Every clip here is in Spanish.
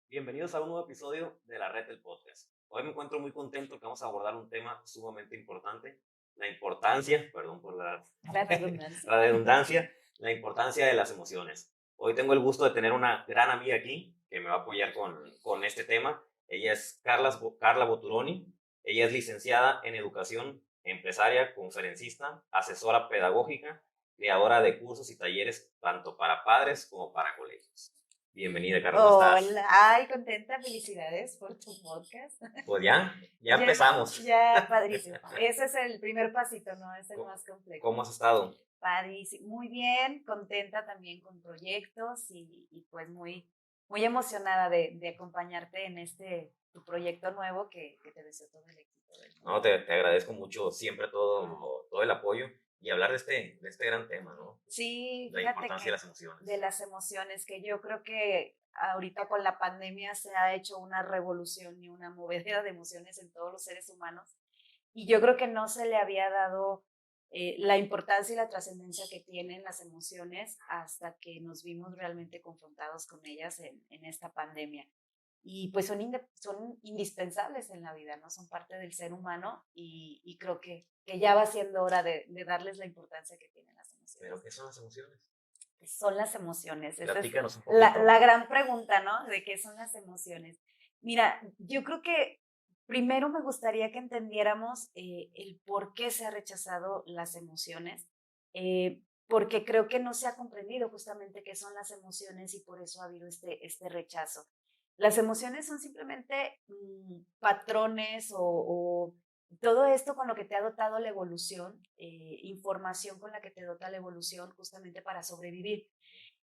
Bienvenidos a un nuevo episodio de la Red del Podcast. Hoy me encuentro muy contento que vamos a abordar un tema sumamente importante, la importancia, perdón por la, La redundancia. la redundancia, la importancia de las emociones. Hoy tengo el gusto de tener una gran amiga aquí que me va a apoyar con este tema. Ella es Carla Boturoni. Ella es licenciada en educación, empresaria, conferencista, asesora pedagógica, creadora de cursos y talleres tanto para padres como para colegios. Bienvenida, Carla, ¿cómo estás? Hola, ay, contenta, felicidades por tu podcast. Pues ya Ya, empezamos. ya, padrísimo. Ese es el primer pasito, ¿no? Es el más complejo. ¿Cómo has estado? Padrísimo. Muy bien, contenta también con proyectos y pues muy emocionada de acompañarte en tu proyecto nuevo que te deseo todo el éxito del mundo. No, te agradezco mucho siempre todo el apoyo y hablar de este gran tema, ¿no? Sí, La fíjate importancia de que las de emociones. las emociones, que yo creo que ahorita con la pandemia se ha hecho una revolución y una movedera de emociones en todos los seres humanos. Y yo creo que no se le había dado la importancia y la trascendencia que tienen las emociones hasta que nos vimos realmente confrontados con ellas en esta pandemia. Y pues son indispensables en la vida, ¿no? Son parte del ser humano y creo que ya va siendo hora de darles la importancia que tienen las ¿Pero emociones. qué son las emociones? Son las emociones? Esa es Platícanos un la poquito. gran pregunta, ¿no? De qué son las emociones. Mira, yo creo que primero me gustaría que entendiéramos el por qué se ha rechazado las emociones, porque creo que no se ha comprendido justamente qué son las emociones y por eso ha habido este rechazo. Las emociones son simplemente patrones o todo esto con lo que te ha dotado la evolución, información con la que te dota la evolución justamente para sobrevivir.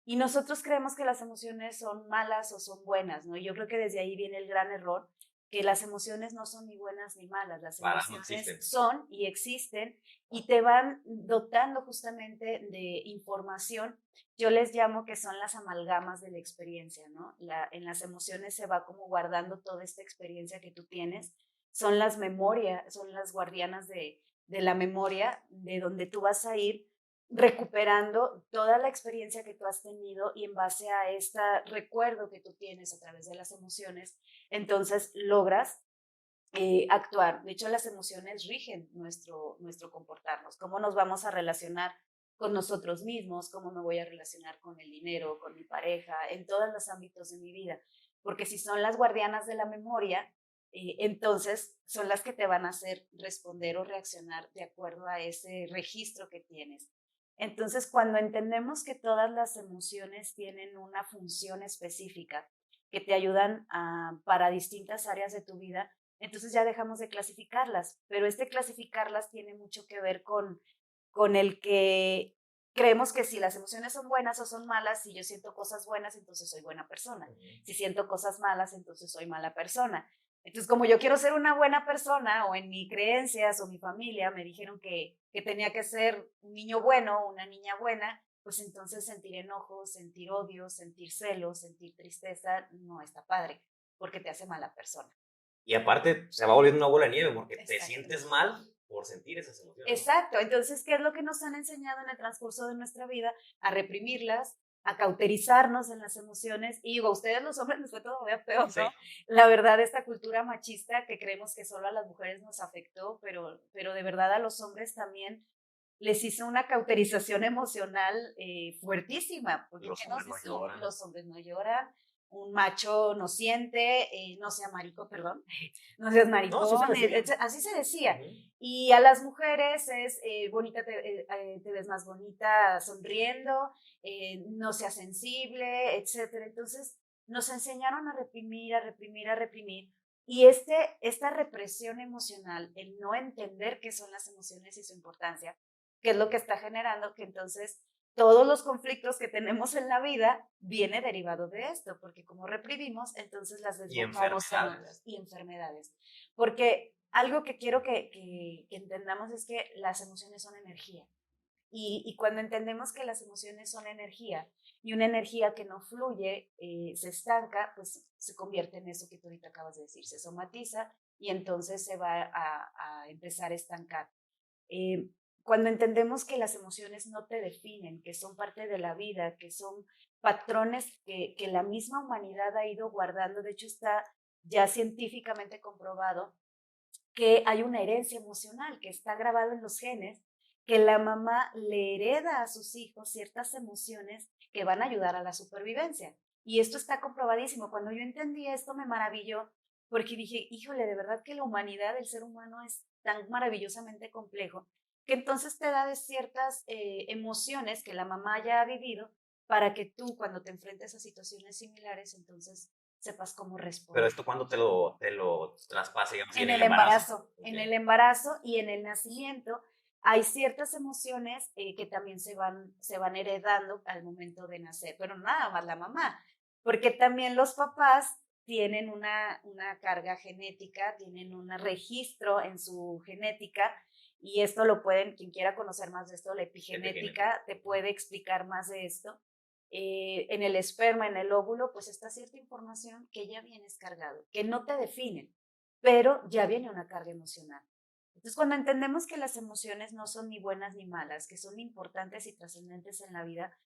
Y nosotros creemos que las emociones son malas o son buenas, ¿no? Y yo creo que desde ahí viene el gran error, que las emociones no son ni buenas ni malas, las Para, no emociones existen. son y existen y te van dotando justamente de información. Yo les llamo que son las amalgamas de la experiencia, ¿no? En las emociones se va como guardando toda esta experiencia que tú tienes, son las memorias, son las guardianas de la memoria, de donde tú vas a ir recuperando toda la experiencia que tú has tenido y en base a este recuerdo que tú tienes a través de las emociones, entonces logras actuar. De hecho, las emociones rigen nuestro comportarnos, cómo nos vamos a relacionar con nosotros mismos, cómo me voy a relacionar con el dinero, con mi pareja, en todos los ámbitos de mi vida. Porque si son las guardianas de la memoria, entonces son las que te van a hacer responder o reaccionar de acuerdo a ese registro que tienes. Entonces, cuando entendemos que todas las emociones tienen una función específica que te ayudan para distintas áreas de tu vida, entonces ya dejamos de clasificarlas, pero este clasificarlas tiene mucho que ver con el que creemos que si las emociones son buenas o son malas, si yo siento cosas buenas, entonces soy buena persona. Si siento cosas malas, entonces soy mala persona. Entonces, como yo quiero ser una buena persona, o en mis creencias o mi familia me dijeron que tenía que ser un niño bueno, una niña buena, pues entonces sentir enojo, sentir odio, sentir celos, sentir tristeza, no está padre, porque te hace mala persona. Y aparte, se va volviendo una bola de nieve porque te sientes Exactamente. mal por sentir esas emociones, ¿no? Exacto. Entonces, ¿qué es lo que nos han enseñado en el transcurso de nuestra vida? A reprimirlas, a cauterizarnos en las emociones. Y digo, a ustedes los hombres les fue todavía peor, Sí. ¿no? La verdad, esta cultura machista que creemos que solo a las mujeres nos afectó, pero de verdad a los hombres también les hizo una cauterización emocional fuertísima, porque Los ¿qué hombres nos no decían? lloran. Los hombres no lloran, un macho no siente, no sea marico, perdón, no seas No, sí se maricón, decía. así se decía. Ujú. Y a las mujeres es bonita, te ves más bonita sonriendo, no seas sensible, etcétera. Entonces nos enseñaron a reprimir, a reprimir, a reprimir. Y esta represión emocional, el no entender qué son las emociones y su importancia, que es lo que está generando que entonces todos los conflictos que tenemos en la vida viene derivado de esto, porque como reprimimos, entonces las Y desbocamos en enfermedades. otras y enfermedades. Porque algo que quiero que entendamos es que las emociones son energía. Y cuando entendemos que las emociones son energía y una energía que no fluye se estanca, pues se convierte en eso que tú ahorita acabas de decir, se somatiza y entonces se va a empezar a estancar. Eh, cuando entendemos que las emociones no te definen, que son parte de la vida, que son patrones que la misma humanidad ha ido guardando, de hecho está ya científicamente comprobado que hay una herencia emocional que está grabado en los genes, que la mamá le hereda a sus hijos ciertas emociones que van a ayudar a la supervivencia. Y esto está comprobadísimo. Cuando yo entendí esto me maravilló porque dije, híjole, de verdad que la humanidad, el ser humano es tan maravillosamente complejo que entonces te da de ciertas emociones que la mamá ya ha vivido para que tú cuando te enfrentes a situaciones similares entonces sepas cómo Pero responder. esto cuando te lo traspasa, digamos, y en En el el embarazo. embarazo, en el Okay. embarazo y en el nacimiento hay ciertas emociones que también se van heredando al momento de nacer, pero no nada más la mamá, porque también los papás tienen una carga genética, tienen un registro en su genética y esto lo pueden, quien quiera conocer más de esto, la Epigenética. epigenética te puede explicar más de esto. En el esperma, en el óvulo, pues está cierta información que ya vienes cargado, que no te definen, pero ya viene una carga emocional. Entonces, cuando entendemos que las emociones no son ni buenas ni malas, que son importantes y trascendentes en la vida,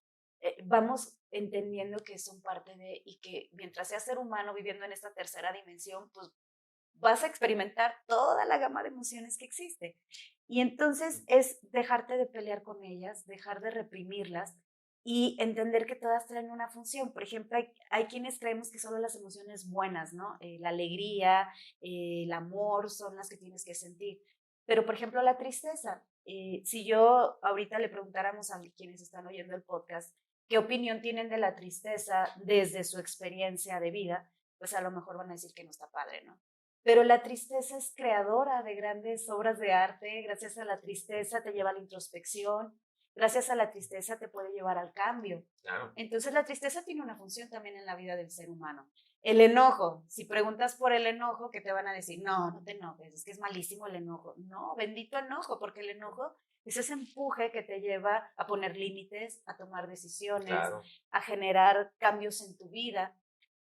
vamos entendiendo que son parte de, y que mientras seas ser humano viviendo en esta tercera dimensión, pues vas a experimentar toda la gama de emociones que existe. Y entonces es dejarte de pelear con ellas, dejar de reprimirlas y entender que todas traen una función. Por ejemplo, hay quienes creemos que solo las emociones buenas, ¿no? La alegría, el amor son las que tienes que sentir. Pero, por ejemplo, la tristeza. Si yo ahorita le preguntáramos a quienes están oyendo el podcast qué opinión tienen de la tristeza desde su experiencia de vida, pues a lo mejor van a decir que no está padre, ¿no? Pero la tristeza es creadora de grandes obras de arte, gracias a la tristeza te lleva a la introspección, gracias a la tristeza te puede llevar al cambio. Claro. Entonces la tristeza tiene una función también en la vida del ser humano. El enojo, si preguntas por el enojo, ¿qué te van a decir? No, no te enojes, es que es malísimo el enojo. No, bendito enojo, porque el enojo es ese empuje que te lleva a poner límites, a tomar decisiones, Claro. a generar cambios en tu vida.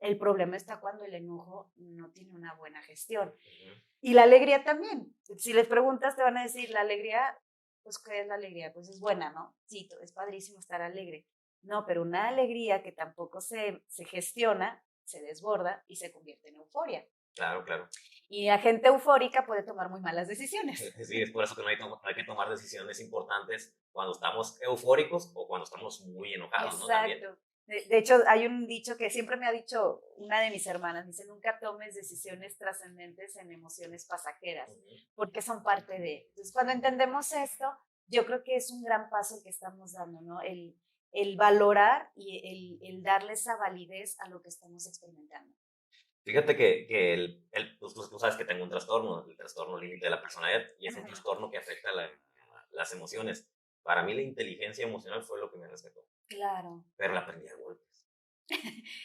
El problema está cuando el enojo no tiene una buena gestión. Ujú. Y la alegría también. Si les preguntas, te van a decir, la alegría, pues, ¿qué es la alegría? Pues es buena, ¿no? Sí, es padrísimo estar alegre. No, pero una alegría que tampoco se gestiona, se desborda y se convierte en euforia. Claro, claro. Y la gente eufórica puede tomar muy malas decisiones. Sí, es por eso que no hay que tomar decisiones importantes cuando estamos eufóricos o cuando estamos muy enojados, ¿no? También. Exacto. De hecho, hay un dicho que siempre me ha dicho una de mis hermanas, dice, nunca tomes decisiones trascendentes en emociones pasajeras, Ujú. porque son parte de. Entonces, cuando entendemos esto, yo creo que es un gran paso el que estamos dando, ¿no? El valorar y el darle esa validez a lo que estamos experimentando. Fíjate que pues, tú sabes que tengo un trastorno, el trastorno límite de la personalidad, y es un Ajá. trastorno que afecta las emociones. Para mí la inteligencia emocional fue lo que me rescató, Claro. pero la aprendí a golpes.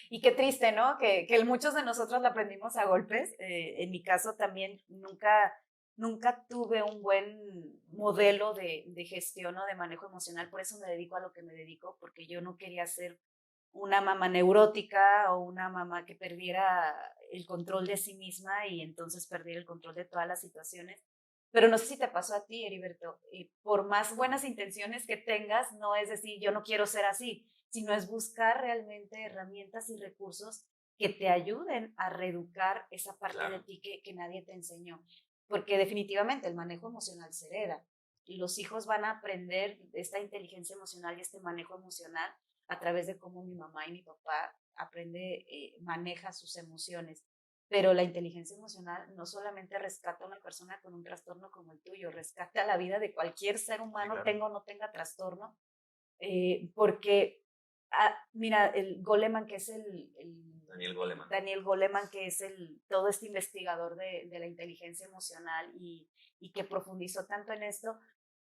Y qué triste, ¿no? Que muchos de nosotros la aprendimos a golpes. En mi caso también nunca tuve un buen modelo de gestión o de manejo emocional, por eso me dedico a lo que me dedico, porque yo no quería ser una mamá neurótica o una mamá que perdiera el control de sí misma y entonces perdiera el control de todas las situaciones. Pero no sé si te pasó a ti, Heriberto, por más buenas intenciones que tengas, no es decir, yo no quiero ser así, sino es buscar realmente herramientas y recursos que te ayuden a reeducar esa parte de Claro, ti que nadie te enseñó. Porque definitivamente el manejo emocional se hereda y los hijos van a aprender esta inteligencia emocional y este manejo emocional a través de cómo mi mamá y mi papá maneja sus emociones. Pero la inteligencia emocional no solamente rescata a una persona con un trastorno como el tuyo, rescata la vida de cualquier ser sí, humano, claro. tenga o no tenga trastorno, porque, mira, el Goleman, que es Daniel Goleman. Daniel Goleman, que es todo este investigador de la inteligencia emocional y que profundizó tanto en esto,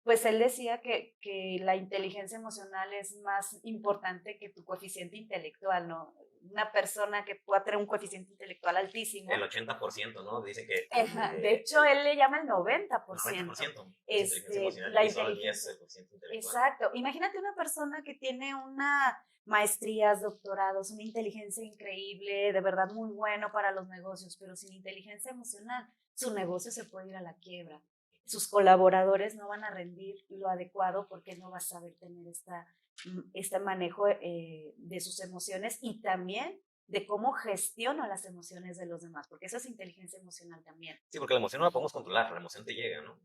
pues él decía que la inteligencia emocional es más importante que tu coeficiente intelectual, ¿no? Una persona que pueda tener un coeficiente intelectual El altísimo. 80%, ¿no? Dice que Ajá, de hecho, él le llama el el 90%. 90% es inteligencia emocional La y solo el 10 es inteligencia. el coeficiente intelectual. Exacto. Imagínate una persona que tiene una maestrías, doctorados, una inteligencia increíble, de verdad muy bueno para los negocios, pero sin inteligencia emocional, su negocio se puede ir a la quiebra. sus colaboradores no van a rendir lo adecuado porque no va a saber tener este manejo de sus emociones y también de cómo gestiono las emociones de los demás, porque eso es inteligencia emocional también. Sí, porque la emoción no la podemos controlar, la emoción te llega, ¿no?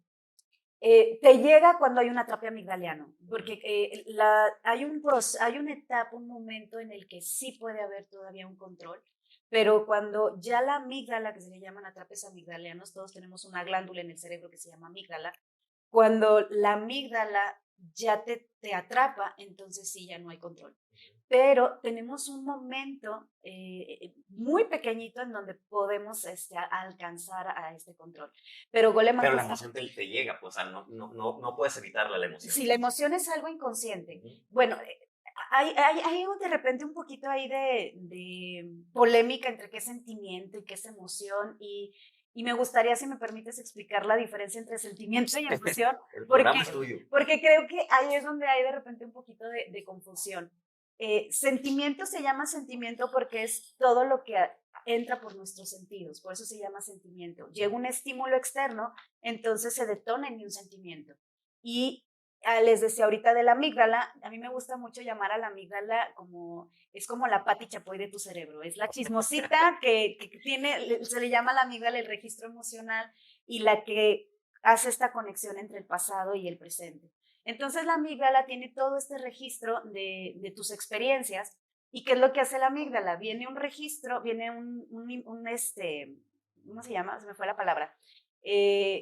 Te llega cuando hay un atrape amigdaliano, porque hay una etapa, un momento en el que sí puede haber todavía un control, pero cuando ya la amígdala, que se le llaman atrapes amigdalianos, todos tenemos una glándula en el cerebro que se llama amígdala, cuando la amígdala ya te atrapa, entonces sí, ya no hay control. Pero tenemos un momento muy pequeñito en donde podemos alcanzar a este control. Pero Goleman, Pero la emoción te llega, pues, o sea, no puedes evitarla, la emoción. si la emoción es algo inconsciente, Ujú. bueno, hay de repente un poquito ahí de polémica entre qué es sentimiento y qué es emoción y me gustaría, si me permites, explicar la diferencia entre sentimiento y emoción, El porque, programa es tuyo. porque creo que ahí es donde hay de repente un poquito de confusión. Sentimiento se llama sentimiento porque es todo lo que entra por nuestros sentidos, por eso se llama sentimiento. Llega un estímulo externo, entonces se detona en mí un sentimiento. Y les decía ahorita de la amígdala, a mí me gusta mucho llamar a la amígdala es como la Pati Chapoy de tu cerebro, es la chismosita que tiene, se le llama a la amígdala el registro emocional y la que hace esta conexión entre el pasado y el presente. Entonces la amígdala tiene todo este registro de tus experiencias. ¿Y qué es lo que hace la amígdala? Viene un registro, viene ¿cómo se llama? Se me fue la palabra.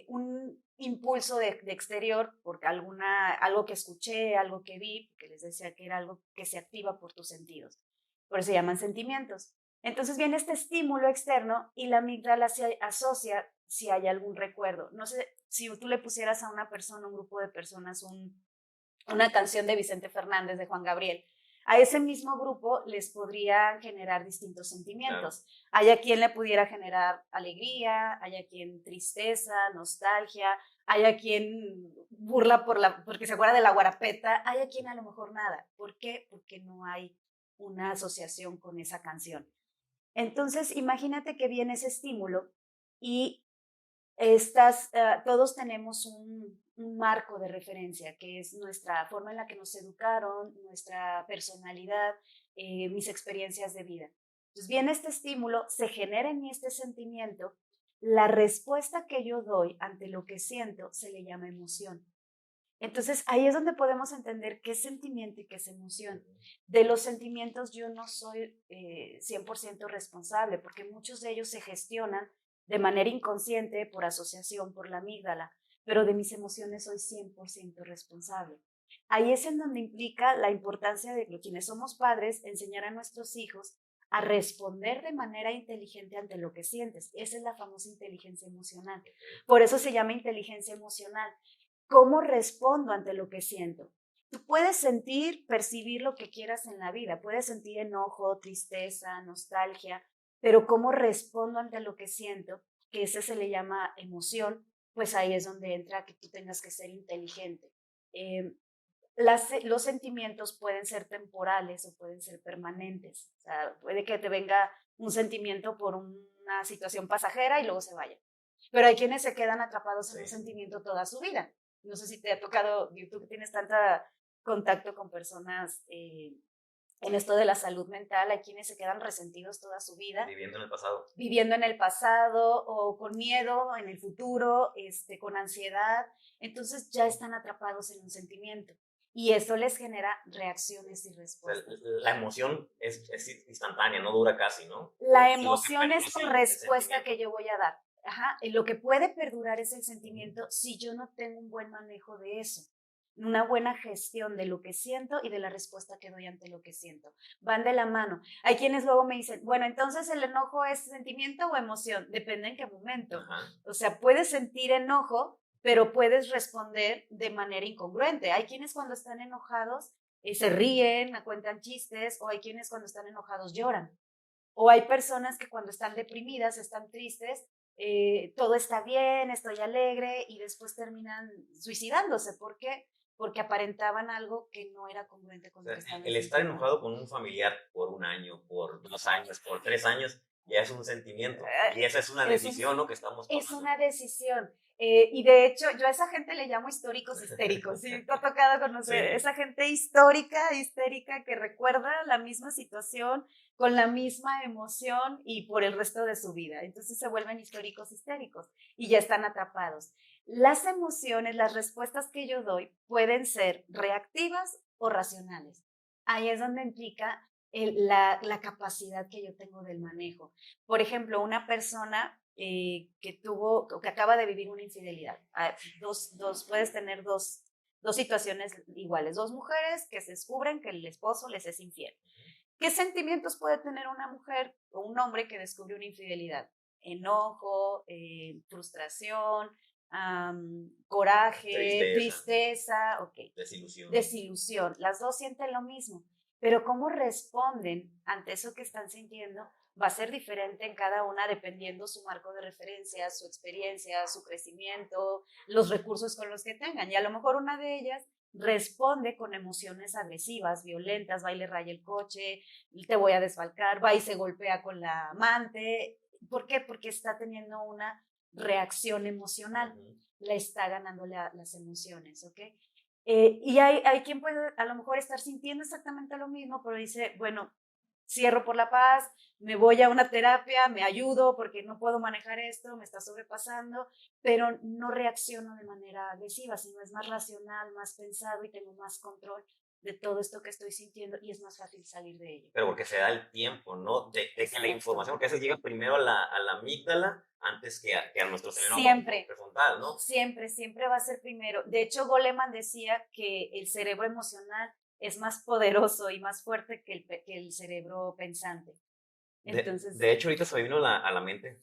Un impulso de exterior, porque algo que escuché, algo que vi, que les decía que era algo que se activa por tus sentidos. Por eso se llaman sentimientos. Entonces viene este estímulo externo y la amígdala se asocia si hay algún recuerdo. No sé, si tú le pusieras a una persona, un grupo de personas, una canción de Vicente Fernández, de Juan Gabriel, a ese mismo grupo les podría generar distintos sentimientos. Claro. Hay a quien le pudiera generar alegría, hay a quien tristeza, nostalgia, hay a quien burla porque se acuerda de la guarapeta, hay a quien a lo mejor nada. ¿Por qué? Porque no hay una asociación con esa canción. Entonces, imagínate que viene ese estímulo y todos tenemos un marco de referencia, que es nuestra forma en la que nos educaron, nuestra personalidad, mis experiencias de vida. Entonces viene este estímulo, se genera en mí este sentimiento, la respuesta que yo doy ante lo que siento se le llama emoción. Entonces ahí es donde podemos entender qué es sentimiento y qué es emoción. De los sentimientos yo no soy 100% responsable, porque muchos de ellos se gestionan de manera inconsciente, por asociación, por la amígdala, pero de mis emociones soy 100% responsable. Ahí es en donde implica la importancia de quienes somos padres, enseñar a nuestros hijos a responder de manera inteligente ante lo que sientes. Esa es la famosa inteligencia emocional. Por eso se llama inteligencia emocional. ¿Cómo respondo ante lo que siento? Tú puedes sentir, percibir lo que quieras en la vida, puedes sentir enojo, tristeza, nostalgia, pero cómo respondo ante lo que siento, que ese se le llama emoción, pues ahí es donde entra que tú tengas que ser inteligente. Los sentimientos pueden ser temporales o pueden ser permanentes. O sea, puede que te venga un sentimiento por una situación pasajera y luego se vaya. Pero hay quienes se quedan atrapados en un sentimiento toda su vida. No sé si te ha tocado, tú que tienes tanto contacto con personas en esto de la salud mental, hay quienes se quedan resentidos toda su vida. Viviendo en el pasado. Viviendo en el pasado o con miedo en el futuro, con ansiedad. Entonces ya están atrapados en un sentimiento. Y eso les genera reacciones y respuestas. O sea, la emoción es instantánea, no dura casi, ¿no? La emoción es la respuesta que yo voy a dar. Ajá. Lo que puede perdurar es el sentimiento si yo no tengo un buen manejo de eso, una buena gestión de lo que siento y de la respuesta que doy ante lo que siento. Van de la mano. Hay quienes luego me dicen, bueno, entonces el enojo es sentimiento o emoción, depende en qué momento. Ajá. O sea, puedes sentir enojo, pero puedes responder de manera incongruente. Hay quienes cuando están enojados se ríen, cuentan chistes, o hay quienes cuando están enojados lloran. O hay personas que cuando están deprimidas, están tristes, todo está bien, estoy alegre, y después terminan suicidándose. ¿Por qué? Porque aparentaban algo que no era congruente con lo que estaban el estar enojado con un familiar por 1 año, por 2 años, por 3 años, ya es un sentimiento. Y esa es una Es decisión, ¿no? Que estamos tomando. Es una decisión. Y de hecho, yo a esa gente le llamo históricos histéricos. ¿Sí? Te ha tocado conocer Sí. esa gente histérica, que recuerda la misma situación con la misma emoción y por el resto de su vida. Entonces se vuelven históricos histéricos y ya están atrapados. Las emociones, las respuestas que yo doy pueden ser reactivas o racionales. Ahí es donde implica la capacidad que yo tengo del manejo. Por ejemplo, una persona que acaba de vivir una infidelidad. Puedes tener dos situaciones iguales, dos mujeres que se descubren que el esposo les es infiel. ¿Qué sentimientos puede tener una mujer o un hombre que descubre una infidelidad? Enojo, frustración, coraje, tristeza, okay. Desilusión. Las dos sienten lo mismo, pero cómo responden ante eso que están sintiendo va a ser diferente en cada una dependiendo su marco de referencia, su experiencia, su crecimiento, los recursos con los que tengan. Y a lo mejor una de ellas responde con emociones agresivas, violentas, va y le raya el coche, te voy a desfalcar, va y se golpea con la amante. ¿Por qué? Porque está teniendo una reacción emocional, le está ganando las emociones, ¿ok? Y hay quien puede a lo mejor estar sintiendo exactamente lo mismo, pero dice, bueno, cierro por la paz, me voy a una terapia, me ayudo porque no puedo manejar esto, me está sobrepasando, pero no reacciono de manera agresiva, sino es más racional, más pensado y tengo más control de todo esto que estoy sintiendo y es más fácil salir de ello. Pero porque se da el tiempo, ¿no? De que la información, porque a veces llega primero a la amígdala antes que a nuestro cerebro prefrontal, ¿no? Siempre va a ser primero. De hecho, Goleman decía que el cerebro emocional es más poderoso y más fuerte que el cerebro pensante. Entonces, de hecho, ahorita se me vino a la mente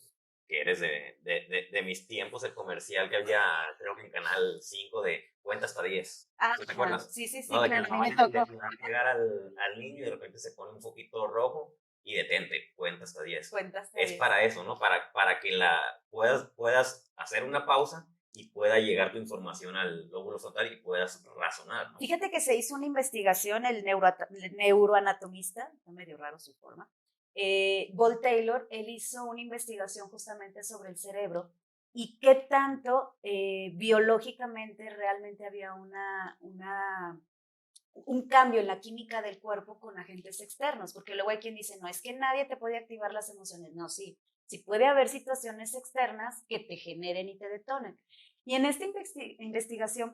que eres de mis tiempos, el comercial que había, creo que en Canal 5 de cuenta hasta 10. ¿Sí te acuerdas? Sí, No, de que claro. no de llegar al niño y de repente se pone un foquito rojo y detente, cuenta hasta 10. Es para eso, ¿no? Para que puedas hacer una pausa y pueda llegar tu información al lóbulo frontal y puedas razonar, ¿no? Fíjate que se hizo una investigación, el neuroanatomista, está medio raro su forma, Paul Taylor, él hizo una investigación justamente sobre el cerebro y qué tanto biológicamente realmente había un cambio en la química del cuerpo con agentes externos, porque luego hay quien dice, no, es que nadie te puede activar las emociones. No, sí puede haber situaciones externas que te generen y te detonen. Y en esta investigación,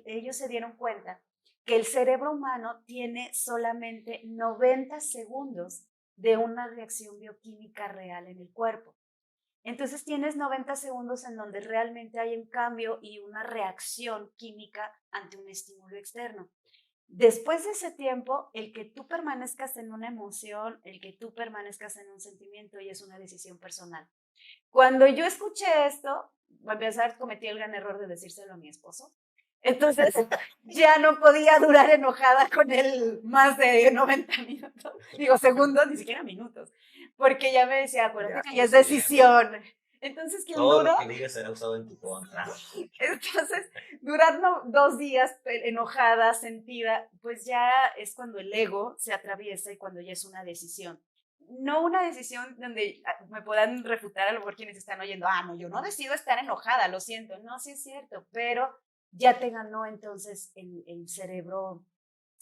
ellos se dieron cuenta que el cerebro humano tiene solamente 90 segundos de una reacción bioquímica real en el cuerpo. Entonces tienes 90 segundos en donde realmente hay un cambio y una reacción química ante un estímulo externo. Después de ese tiempo, el que tú permanezcas en una emoción, el que tú permanezcas en un sentimiento y es una decisión personal. Cuando yo escuché esto, a empezar, cometí el gran error de decírselo a mi esposo. Entonces ya no podía durar enojada con él más de 90 minutos, segundos, ni siquiera minutos, porque ya me decía, acuérdate que ya es decisión. Entonces, ¿quién todo duró? lo que digas será usado en tu contra. Entonces, durar 2 días enojada, sentida, pues ya es cuando el ego se atraviesa y cuando ya es una decisión. No una decisión donde me puedan refutar a lo mejor quienes están oyendo, no, yo no decido estar enojada, lo siento. No, sí es cierto, pero ya te ganó entonces el cerebro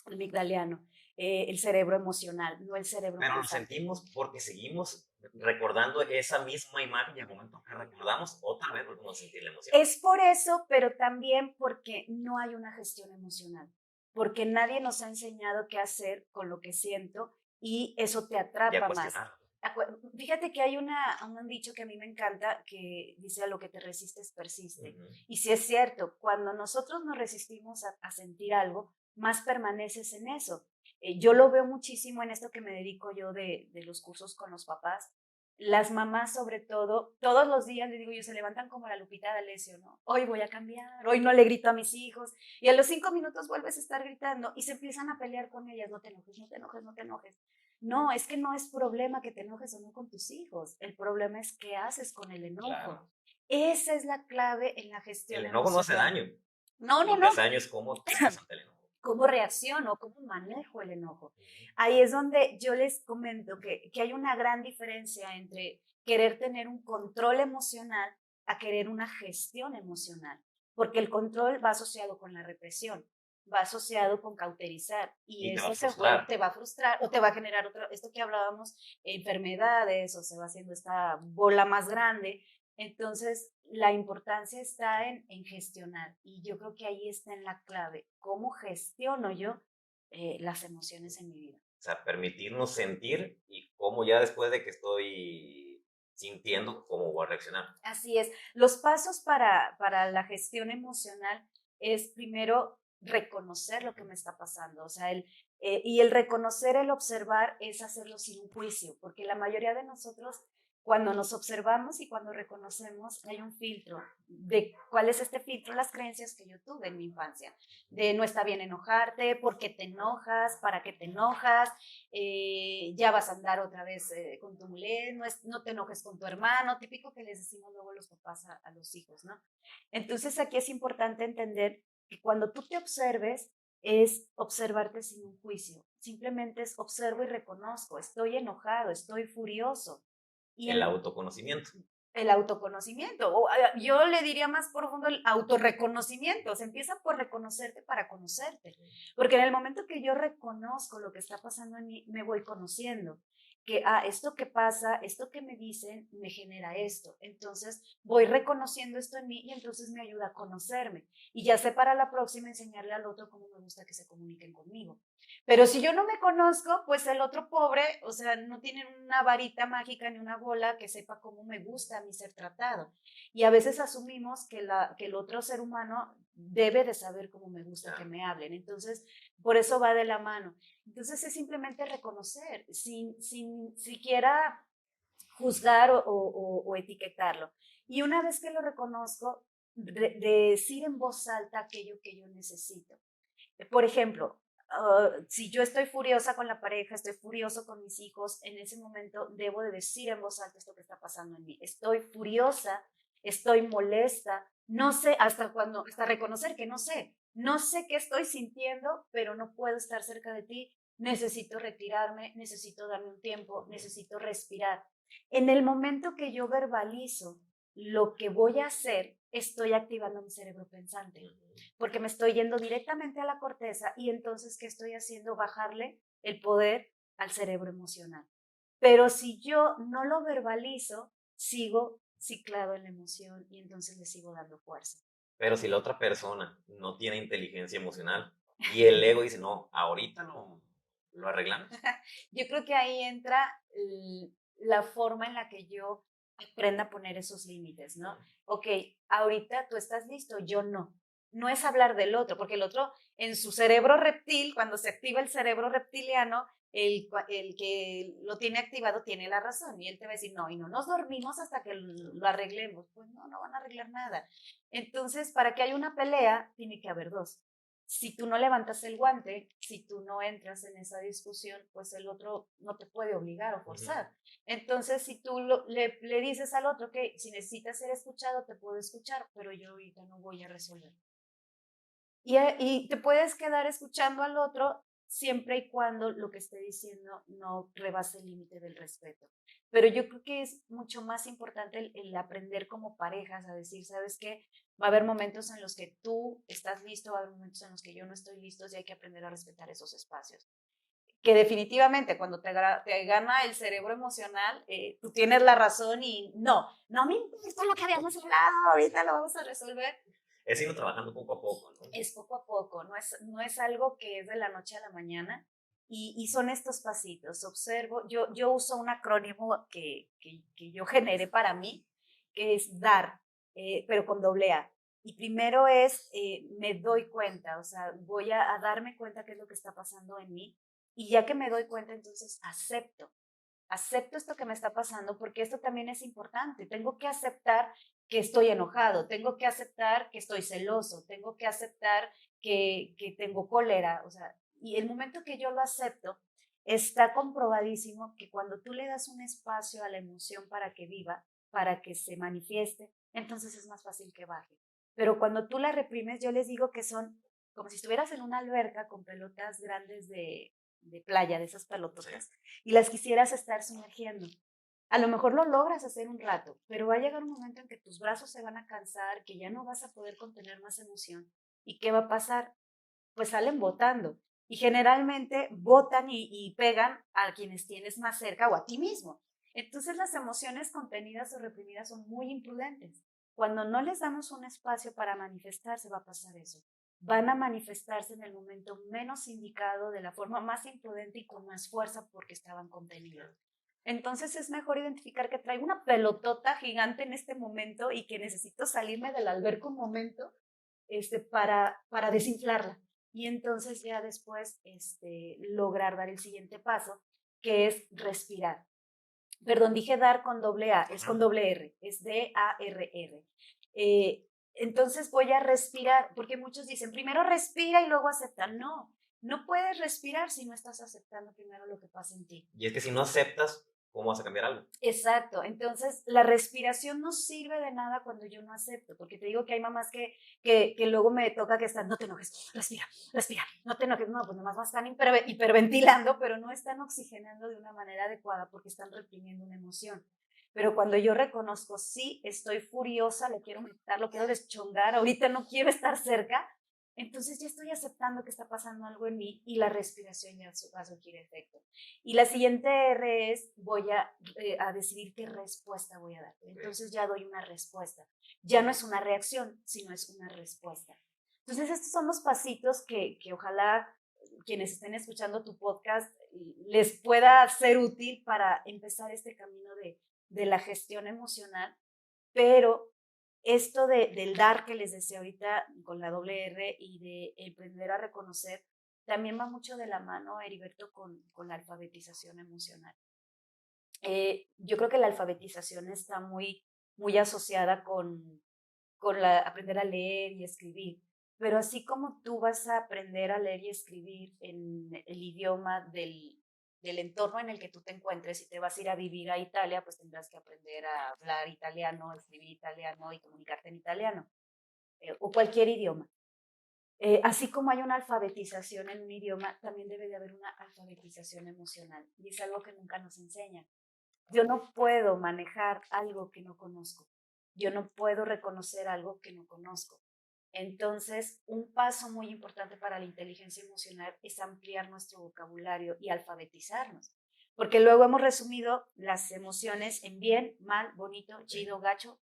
amigdaliano, el cerebro emocional, no el cerebro Pero lo pensante. sentimos porque seguimos recordando esa misma imagen y el momento que recordamos, otra vez volvemos a sentir la emoción. Es por eso, pero también porque no hay una gestión emocional, porque nadie nos ha enseñado qué hacer con lo que siento y eso te atrapa más. Fíjate que hay un dicho que a mí me encanta que dice a lo que te resistes persiste. Y si es cierto, cuando nosotros nos resistimos a sentir algo, más permaneces en eso. Yo lo veo muchísimo en esto que me dedico yo de los cursos con los papás. Las mamás, sobre todo, todos los días, les digo yo, se levantan como la Lupita D'Alessio, ¿no? Hoy voy a cambiar, hoy no le grito a mis hijos, y a los 5 minutos vuelves a estar gritando y se empiezan a pelear con ellas, no te enojes, no te enojes, no te enojes. No, es que no es problema que te enojes o no con tus hijos, el problema es qué haces con el enojo. Claro. Esa es la clave en la gestión. El enojo no hace daño. No. Lo que hace daño es cómo te enojas ante el enojo. cómo reacciono, cómo manejo el enojo. Ahí es donde yo les comento que hay una gran diferencia entre querer tener un control emocional a querer una gestión emocional, porque el control va asociado con la represión, va asociado con cauterizar y Y te va a eso frustrar. te va a frustrar o te va a generar otro, esto que hablábamos, enfermedades o se va haciendo esta bola más grande. Entonces, la importancia está en gestionar y yo creo que ahí está en la clave, cómo gestiono yo las emociones en mi vida. O sea, permitirnos sentir y cómo ya después de que estoy sintiendo, cómo voy a reaccionar. Así es. Los pasos para la gestión emocional es primero reconocer lo que me está pasando, o sea, y el reconocer, el observar es hacerlo sin un juicio, porque la mayoría de nosotros, cuando nos observamos y cuando reconocemos, hay un filtro de cuál es este filtro, las creencias que yo tuve en mi infancia, de no está bien enojarte, por qué te enojas, para qué te enojas, ya vas a andar otra vez con tu mujer, no te enojes con tu hermano, típico que les decimos luego los papás a los hijos, ¿no? Entonces aquí es importante entender que cuando tú te observes, es observarte sin un juicio, simplemente es observo y reconozco, estoy enojado, estoy furioso. Y El en, autoconocimiento. el autoconocimiento, o yo le diría más profundo el autorreconocimiento, se empieza por reconocerte para conocerte, porque en el momento que yo reconozco lo que está pasando en mí, me voy conociendo, que esto que pasa, esto que me dicen, me genera esto, entonces voy reconociendo esto en mí y entonces me ayuda a conocerme, y ya sé para la próxima enseñarle al otro cómo me gusta que se comuniquen conmigo. Pero si yo no me conozco, pues el otro pobre, o sea, no tiene una varita mágica ni una bola que sepa cómo me gusta a mí ser tratado. Y a veces asumimos que el otro ser humano debe de saber cómo me gusta que Ya. me hablen. Entonces, por eso va de la mano. Entonces es simplemente reconocer, sin siquiera juzgar o etiquetarlo. Y una vez que lo reconozco, decir en voz alta aquello que yo necesito. Por ejemplo, si yo estoy furiosa con la pareja, estoy furioso con mis hijos, en ese momento debo de decir en voz alta esto que está pasando en mí. Estoy furiosa, estoy molesta, no sé hasta reconocer que no sé qué estoy sintiendo, pero no puedo estar cerca de ti, necesito retirarme, necesito darme un tiempo, necesito respirar. En el momento que yo verbalizo lo que voy a hacer, estoy activando mi cerebro pensante porque me estoy yendo directamente a la corteza y entonces, ¿qué estoy haciendo? Bajarle el poder al cerebro emocional. Pero si yo no lo verbalizo, sigo ciclado en la emoción y entonces le sigo dando fuerza. Pero si la otra persona no tiene inteligencia emocional y el ego dice, no, ahorita lo arreglamos. Yo creo que ahí entra la forma en la que yo aprenda a poner esos límites, ¿no? Ok, ahorita tú estás listo, yo no. No es hablar del otro, porque el otro en su cerebro reptil, cuando se activa el cerebro reptiliano, el que lo tiene activado tiene la razón y él te va a decir, no, y no nos dormimos hasta que lo arreglemos. Pues no, no van a arreglar nada. Entonces, para que haya una pelea, tiene que haber dos. Si tú no levantas el guante, si tú no entras en esa discusión, pues el otro no te puede obligar o forzar. Entonces, si tú le dices al otro que si necesitas ser escuchado, te puedo escuchar, pero yo ahorita no voy a resolver. Y te puedes quedar escuchando al otro siempre y cuando lo que esté diciendo no rebase el límite del respeto. Pero yo creo que es mucho más importante el aprender como parejas a decir, ¿sabes qué? Va a haber momentos en los que tú estás listo, va a haber momentos en los que yo no estoy listo y hay que aprender a respetar esos espacios. Que definitivamente cuando te gana el cerebro emocional, tú tienes la razón y no me importa lo que habíamos hablado, ahorita lo vamos a resolver. Es irlo trabajando poco a poco, ¿no? Es poco a poco, no es algo que es de la noche a la mañana y son estos pasitos. Observo, yo uso un acrónimo que yo generé para mí, que es DAR, pero con doble A. Y primero es, me doy cuenta, o sea, voy a darme cuenta qué es lo que está pasando en mí y ya que me doy cuenta, entonces acepto esto que me está pasando porque esto también es importante. Tengo que aceptar que estoy enojado, tengo que aceptar que estoy celoso, tengo que aceptar que tengo cólera, o sea, y el momento que yo lo acepto, está comprobadísimo que cuando tú le das un espacio a la emoción para que viva, para que se manifieste, entonces es más fácil que baje. Pero cuando tú la reprimes, yo les digo que son como si estuvieras en una alberca con pelotas grandes de playa, de esas pelototas, y las quisieras estar sumergiendo. A lo mejor lo logras hacer un rato, pero va a llegar un momento en que tus brazos se van a cansar, que ya no vas a poder contener más emoción. ¿Y qué va a pasar? Pues salen botando. Y generalmente botan y pegan a quienes tienes más cerca o a ti mismo. Entonces las emociones contenidas o reprimidas son muy imprudentes. Cuando no les damos un espacio para manifestarse, va a pasar eso. Van a manifestarse en el momento menos indicado, de la forma más imprudente y con más fuerza porque estaban contenidos. Entonces es mejor identificar que traigo una pelotota gigante en este momento y que necesito salirme del alberca un momento para desinflarla. Y entonces ya después lograr dar el siguiente paso, que es respirar. Perdón, dije dar con doble A, es con doble R, es D-A-R-R. Entonces voy a respirar, porque muchos dicen, primero respira y luego acepta. No, no puedes respirar si no estás aceptando primero lo que pasa en ti. Y es que si no aceptas, ¿cómo vas a cambiar algo? Exacto, entonces la respiración no sirve de nada cuando yo no acepto, porque te digo que hay mamás que luego me toca que están, no te enojes, respira, respira, no te enojes, no, pues nomás más están hiperventilando, pero no están oxigenando de una manera adecuada porque están reprimiendo una emoción. Pero cuando yo reconozco, sí, estoy furiosa, lo quiero matar, lo quiero deschongar, ahorita no quiero estar cerca, entonces ya estoy aceptando que está pasando algo en mí y la respiración ya va a surgir efecto. Y la siguiente R es, voy a decidir qué respuesta voy a dar. Entonces ya doy una respuesta. Ya no es una reacción, sino es una respuesta. Entonces estos son los pasitos que ojalá quienes estén escuchando tu podcast les pueda ser útil para empezar este camino de la gestión emocional, pero esto del dar que les decía ahorita con la doble R y de aprender a reconocer, también va mucho de la mano, Heriberto, con la alfabetización emocional. Yo creo que la alfabetización está muy asociada con aprender a leer y escribir, pero así como tú vas a aprender a leer y escribir en el idioma del entorno en el que tú te encuentres, si te vas a ir a vivir a Italia, pues tendrás que aprender a hablar italiano, escribir italiano y comunicarte en italiano, o cualquier idioma. Así como hay una alfabetización en un idioma, también debe de haber una alfabetización emocional, y es algo que nunca nos enseñan. Yo no puedo manejar algo que no conozco. Yo no puedo reconocer algo que no conozco. Entonces, un paso muy importante para la inteligencia emocional es ampliar nuestro vocabulario y alfabetizarnos. Porque luego hemos resumido las emociones en bien, mal, bonito, chido, gacho,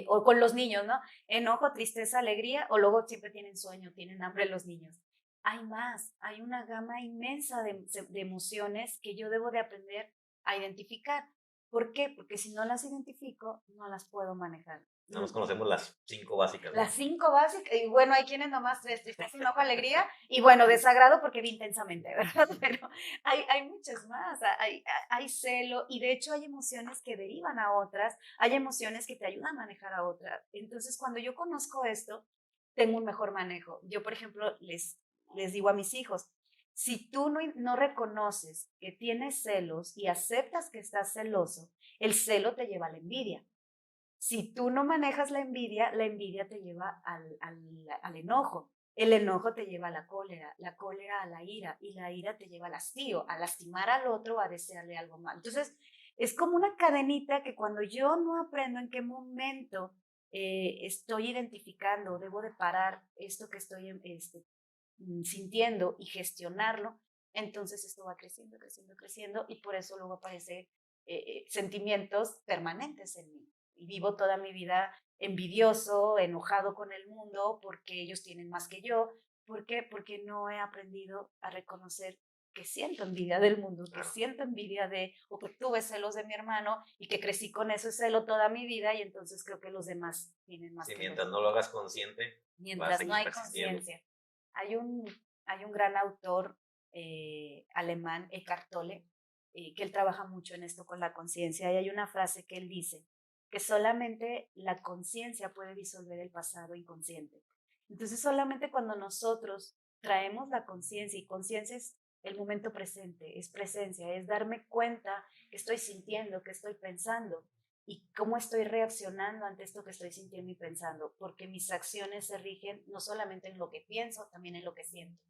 o con los niños, ¿no? Enojo, tristeza, alegría, o luego siempre tienen sueño, tienen hambre los niños. Hay más, hay una gama inmensa de emociones que yo debo de aprender a identificar. ¿Por qué? Porque si no las identifico, no las puedo manejar. No nos conocemos las 5 básicas. Las 5 básicas, y bueno, hay quienes nomás tres, tristeza, enojo, alegría, y bueno, desagrado porque vi intensamente, ¿verdad? Pero hay muchas más, hay celo, y de hecho hay emociones que derivan a otras, hay emociones que te ayudan a manejar a otras. Entonces, cuando yo conozco esto, tengo un mejor manejo. Yo, por ejemplo, les digo a mis hijos, si tú no reconoces que tienes celos y aceptas que estás celoso, el celo te lleva a la envidia. Si tú no manejas la envidia te lleva al enojo. El enojo te lleva a la cólera a la ira, y la ira te lleva al hastío, a lastimar al otro, a desearle algo mal. Entonces, es como una cadenita que cuando yo no aprendo en qué momento estoy identificando, debo de parar esto que estoy sintiendo y gestionarlo, entonces esto va creciendo, creciendo, creciendo, y por eso luego aparecen sentimientos permanentes en mí. Y vivo toda mi vida envidioso, enojado con el mundo porque ellos tienen más que yo. ¿Por qué? Porque no he aprendido a reconocer que siento envidia del mundo, que siento envidia o que tuve celos de mi hermano y que crecí con ese celo toda mi vida, y entonces creo que los demás tienen más sí, que mientras yo. no lo hagas consciente, Mientras no hay conciencia. Hay hay un gran autor alemán, Eckhart Tolle, que él trabaja mucho en esto con la conciencia, y hay una frase que él dice, que solamente la conciencia puede disolver el pasado inconsciente. Entonces, solamente cuando nosotros traemos la conciencia, y conciencia es el momento presente, es presencia, es darme cuenta que estoy sintiendo, que estoy pensando, y cómo estoy reaccionando ante esto que estoy sintiendo y pensando, porque mis acciones se rigen no solamente en lo que pienso, también en lo que siento.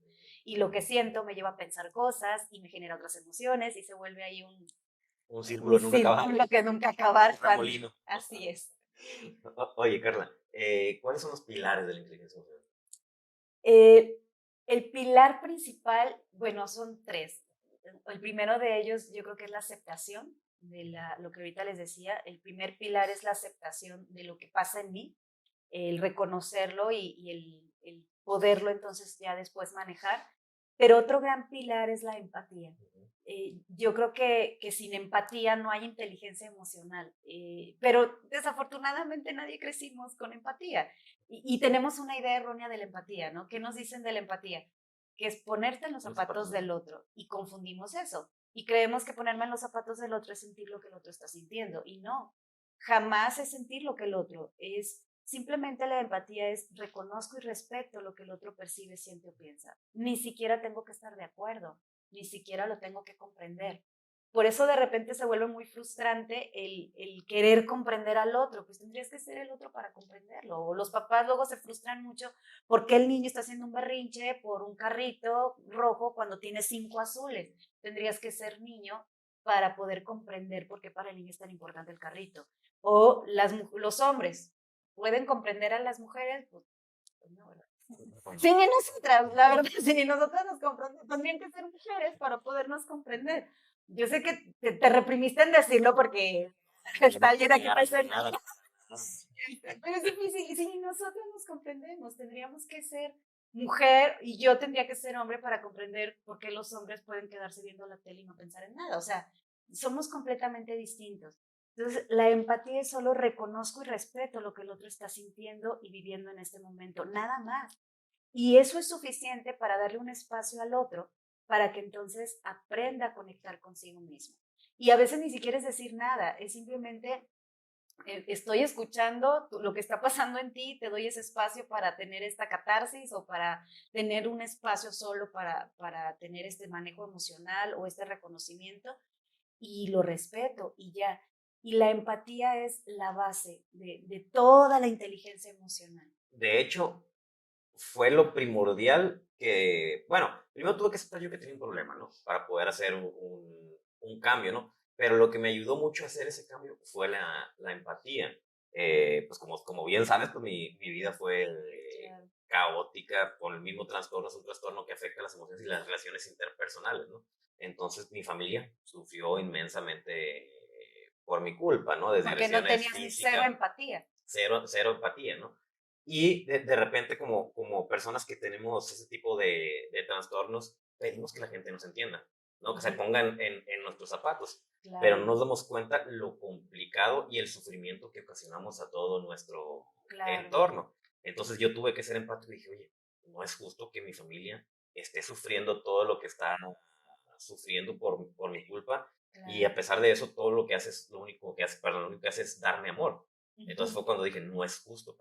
Y lo que siento me lleva a pensar cosas y me genera otras emociones y se vuelve ahí Un un círculo nunca acabado, círculo que nunca acabar. un remolino. Así es. Oye, Carla, ¿cuáles son los pilares de la inteligencia emocional? Eh, el pilar principal, bueno, son tres. El primero de ellos yo creo que es la aceptación de lo que ahorita les decía. El primer pilar es la aceptación de lo que pasa en mí, el reconocerlo y el poderlo entonces ya después manejar. Pero otro gran pilar es la empatía. Ujú. Yo creo que sin empatía no hay inteligencia emocional, pero desafortunadamente nadie crecimos con empatía y tenemos una idea errónea de la empatía, ¿no? ¿Qué nos dicen de la empatía? Que es ponerte en los Los zapatos zapatos del del otro. otro y confundimos eso y creemos que ponerme en los zapatos del otro es sentir lo que el otro está sintiendo y no, jamás es sentir lo que el otro es. Simplemente la empatía es reconozco y respeto lo que el otro percibe, siente o piensa. Ni siquiera tengo que estar de acuerdo, ni siquiera lo tengo que comprender. Por eso de repente se vuelve muy frustrante el querer comprender al otro, pues tendrías que ser el otro para comprenderlo. O los papás luego se frustran mucho porque el niño está haciendo un berrinche por un carrito rojo cuando tiene 5 azules. Tendrías que ser niño para poder comprender por qué para el niño es tan importante el carrito. O los hombres pueden comprender a las mujeres, pues no, ¿verdad? Sí, ni nosotras, la verdad, si nosotras nos comprendemos, tendrían que ser mujeres para podernos comprender. Yo sé que te reprimiste en decirlo porque está alguien aquí presente. Nada. Pero es difícil, si nosotros nos comprendemos, tendríamos que ser mujer y yo tendría que ser hombre para comprender por qué los hombres pueden quedarse viendo la tele y no pensar en nada. O sea, somos completamente distintos. Entonces, la empatía es solo reconozco y respeto lo que el otro está sintiendo y viviendo en este momento, nada más. Y eso es suficiente para darle un espacio al otro para que entonces aprenda a conectar consigo mismo. Y a veces ni siquiera es decir nada, es simplemente estoy escuchando lo que está pasando en ti, te doy ese espacio para tener esta catarsis o para tener un espacio solo para tener este manejo emocional o este reconocimiento y lo respeto y ya. Y la empatía es la base de toda la inteligencia emocional. De hecho, fue lo primordial que, bueno, primero tuve que aceptar yo que tenía un problema, ¿no? Para poder hacer un cambio, ¿no? Pero lo que me ayudó mucho a hacer ese cambio fue la empatía. Pues como bien sabes, pues mi vida fue Claro, caótica con el mismo trastorno, es un trastorno que afecta las emociones y las relaciones interpersonales, ¿no? Entonces mi familia sufrió inmensamente por mi culpa, ¿no? Desde porque no agresiones tenías cero físicas, empatía. cero empatía, ¿no? Y de repente, como personas que tenemos ese tipo de trastornos, pedimos que la gente nos entienda, ¿no? Que se Ujú, pongan en nuestros zapatos, pero no claro, nos damos cuenta lo complicado y el sufrimiento que ocasionamos a todo nuestro claro, entorno. Entonces yo tuve que ser empático y dije, oye, no es justo que mi familia esté sufriendo todo lo que está sufriendo por mi culpa y claro. a pesar de eso, todo lo que hace es, lo único que hace es darme amor. Entonces Ujú. fue cuando dije, no es justo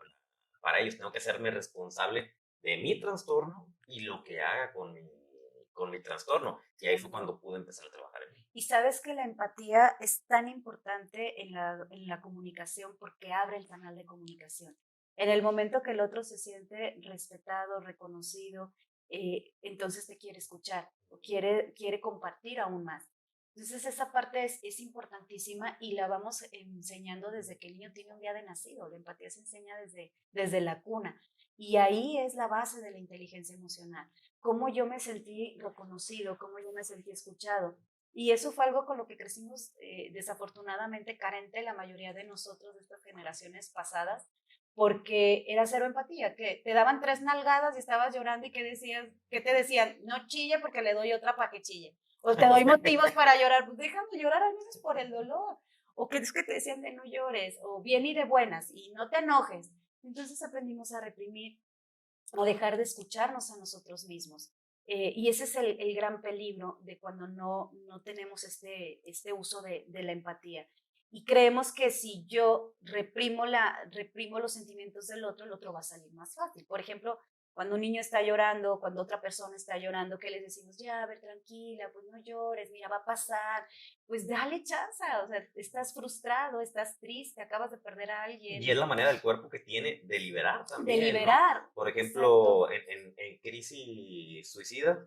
para ellos, tengo que hacerme responsable de mi trastorno y lo que haga con mi trastorno. Y ahí fue Claro. cuando pude empezar a trabajar en mí. Y sabes que la empatía es tan importante en la comunicación porque abre el canal de comunicación. En el momento que el otro se siente respetado, reconocido, entonces te quiere escuchar o quiere compartir aún más. Entonces esa parte es importantísima y la vamos enseñando desde que el niño tiene un día de nacido. La empatía se enseña desde la cuna. Y ahí es la base de la inteligencia emocional. Cómo yo me sentí reconocido, cómo yo me sentí escuchado. Y eso fue algo con lo que crecimos desafortunadamente carente la mayoría de nosotros de estas generaciones pasadas, porque era cero empatía, que te daban 3 nalgadas y estabas llorando y ¿qué te decían? No chille porque le doy otra para que chille. O te doy motivos para llorar, pues déjame llorar al menos por el dolor. O que es que te decían de no llores, o bien y de buenas, y no te enojes. Entonces aprendimos a reprimir o dejar de escucharnos a nosotros mismos. Y ese es el gran peligro de cuando no tenemos este uso de la empatía. Y creemos que si yo reprimo los sentimientos del otro, el otro va a salir más fácil. Por ejemplo, Cuando un niño está llorando, cuando otra persona está llorando, ¿qué les decimos? Ya, a ver, tranquila, pues no llores, mira, va a pasar, pues dale chance, o sea, estás frustrado, estás triste, acabas de perder a Y alguien, es la manera del cuerpo que tiene de liberar de también, ¿no? liberar, Por exacto, ejemplo, en crisis suicida,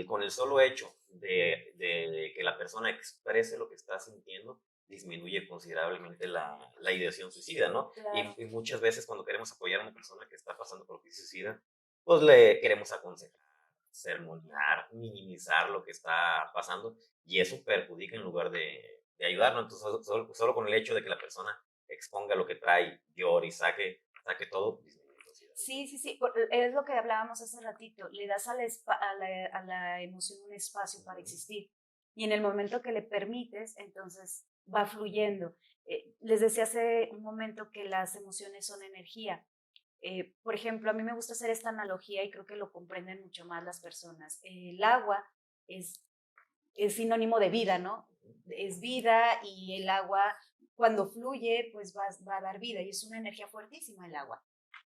con el solo hecho de que la persona exprese lo que está sintiendo, disminuye considerablemente la ideación suicida, ¿no? claro. Y muchas veces cuando queremos apoyar a una persona que está pasando por crisis suicida, pues le queremos aconsejar, sermonear, minimizar lo que está pasando, y eso perjudica en lugar de ayudar, ¿no? Entonces, solo con el hecho de que la persona exponga lo que trae, llore y saque todo, disminuye Sí, considerablemente. sí, sí, es lo que hablábamos hace ratito, le das a la emoción un espacio para Ujú. existir y en el momento que le permites, entonces va fluyendo. Les decía hace un momento que las emociones son energía. Por ejemplo, a mí me gusta hacer esta analogía y creo que lo comprenden mucho más las personas. El agua es, es sinónimo de vida, ¿no? Ujú. Es vida y el agua cuando fluye pues va a dar vida y es una energía fuertísima el agua.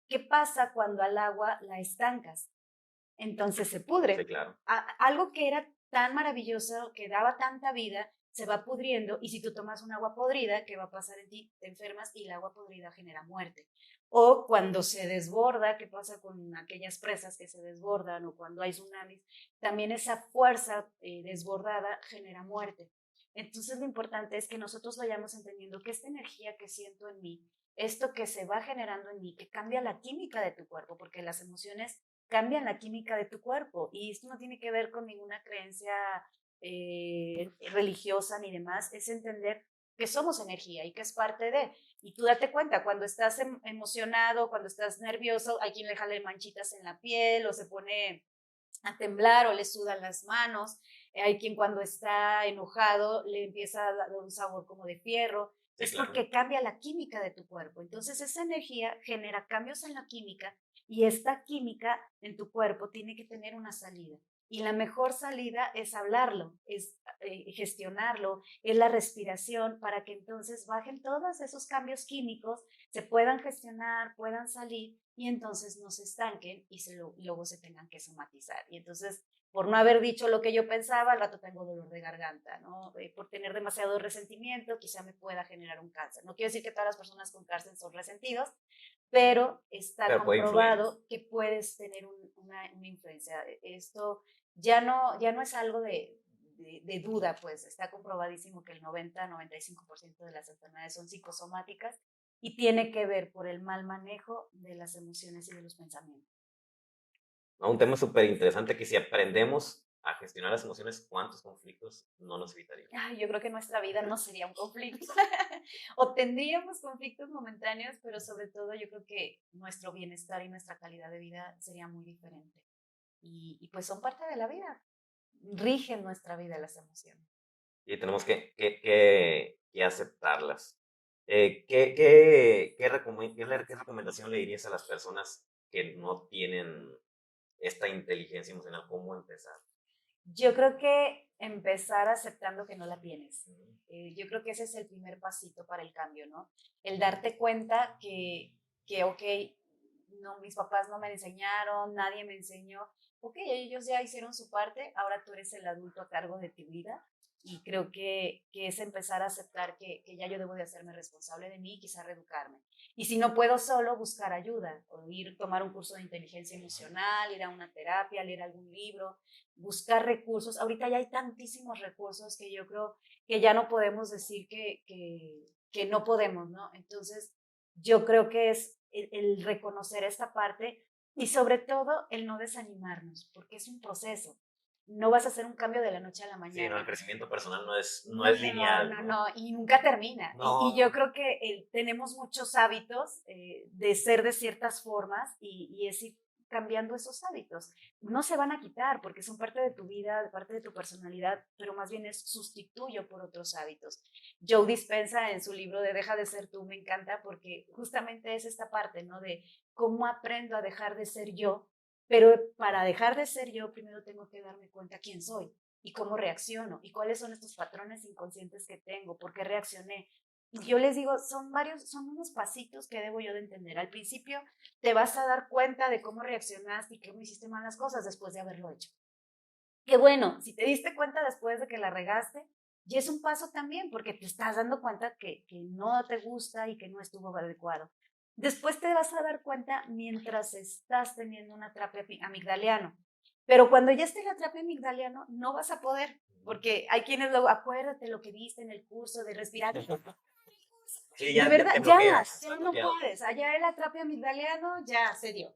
¿Qué pasa cuando al agua la estancas? Entonces se Sí, pudre. claro. Algo que era tan maravilloso, que daba tanta vida, se va pudriendo y si tú tomas un agua podrida, ¿qué va a pasar en ti? Te enfermas y el agua podrida genera muerte. O cuando se desborda, ¿qué pasa con aquellas presas que se desbordan o cuando hay tsunamis? También esa fuerza desbordada genera muerte. Entonces lo importante es que nosotros vayamos entendiendo que esta energía que siento en mí, esto que se va generando en mí, que cambia la química de tu cuerpo, porque las emociones cambian la química de tu cuerpo. Y esto no tiene que ver con ninguna creencia religiosa ni demás, es entender que somos energía y que es parte de. Y tú date cuenta, cuando estás emocionado, cuando estás nervioso, hay quien le jale manchitas en la piel o se pone a temblar o le sudan las manos. Hay quien cuando está enojado le empieza a dar un sabor como de fierro. Sí, Es claro. porque cambia la química de tu cuerpo. Entonces esa energía genera cambios en la química y esta química en tu cuerpo tiene que tener una salida. Y la mejor salida es hablarlo, es gestionarlo, es la respiración para que entonces bajen todos esos cambios químicos, se puedan gestionar, puedan salir y entonces no se estanquen y luego se tengan que somatizar. Y entonces, por no haber dicho lo que yo pensaba, al rato tengo dolor de garganta, ¿no? Por tener demasiado resentimiento, quizá me pueda generar un cáncer. No quiero decir que todas las personas con cáncer son resentidos, pero está Pero puede influir. comprobado que puedes tener una influencia. Esto ya no es algo de duda, pues está comprobadísimo que el 90-95% de las enfermedades son psicosomáticas y tiene que ver por el mal manejo de las emociones y de los pensamientos. ¿No? Un tema súper interesante que si aprendemos a gestionar las emociones, ¿cuántos conflictos no nos evitaríamos? Ay, yo creo que nuestra vida no sería un conflicto. O tendríamos conflictos momentáneos, pero sobre todo yo creo que nuestro bienestar y nuestra calidad de vida sería muy diferente. Y pues son parte de la vida, rigen nuestra vida las emociones. Y tenemos que aceptarlas. ¿Qué recomendación le dirías a las personas que no tienen esta inteligencia emocional? ¿Cómo empezar? Yo creo que empezar aceptando que no la tienes. Ujú. Yo creo que ese es el primer pasito para el cambio, ¿no? El darte cuenta que ok, no, mis papás no me enseñaron, nadie me enseñó. Ok, ellos ya hicieron su parte, ahora tú eres el adulto a cargo de tu vida. Y creo que es empezar a aceptar que ya yo debo de hacerme responsable de mí y quizá reeducarme. Y si no puedo solo, buscar ayuda, o ir tomar un curso de inteligencia emocional, ir a una terapia, leer algún libro, buscar recursos. Ahorita ya hay tantísimos recursos que yo creo que ya no podemos decir que no podemos, ¿no? Entonces, yo creo que es el reconocer esta parte y sobre todo el no desanimarnos, porque es un proceso. No vas a hacer un cambio de la noche a la Sí, no, el mañana. crecimiento personal no es No, lineal, no, ¿no? no, y nunca termina. Y No, yo creo que tenemos muchos hábitos de ser de ciertas formas y es ir cambiando esos hábitos. No se van a quitar porque son parte de tu vida, parte de tu personalidad, pero más bien es sustituyo por otros hábitos. Joe Dispenza en su libro de Deja de ser tú me encanta porque justamente es esta parte, ¿no? De cómo aprendo a dejar de ser yo, pero para dejar de ser yo primero tengo que darme cuenta quién soy y cómo reacciono y cuáles son estos patrones inconscientes que tengo, por qué reaccioné. Y yo les digo, son unos pasitos que debo yo de entender. Al principio te vas a dar cuenta de cómo reaccionaste y cómo hiciste mal las cosas después de haberlo hecho. Que bueno, si te diste cuenta después de que la regaste, ya es un paso también, porque te estás dando cuenta que no te gusta y que no estuvo adecuado. Después te vas a dar cuenta mientras estás teniendo un atrape amigdaliano. Pero cuando ya esté el atrape amigdaliano, no vas a poder, porque hay quienes luego, acuérdate lo que viste en el curso de respirar. Sí, De ya verdad, te ya, bloqueas. ya no puedes. Allá el atrape amigdaliano ya se dio.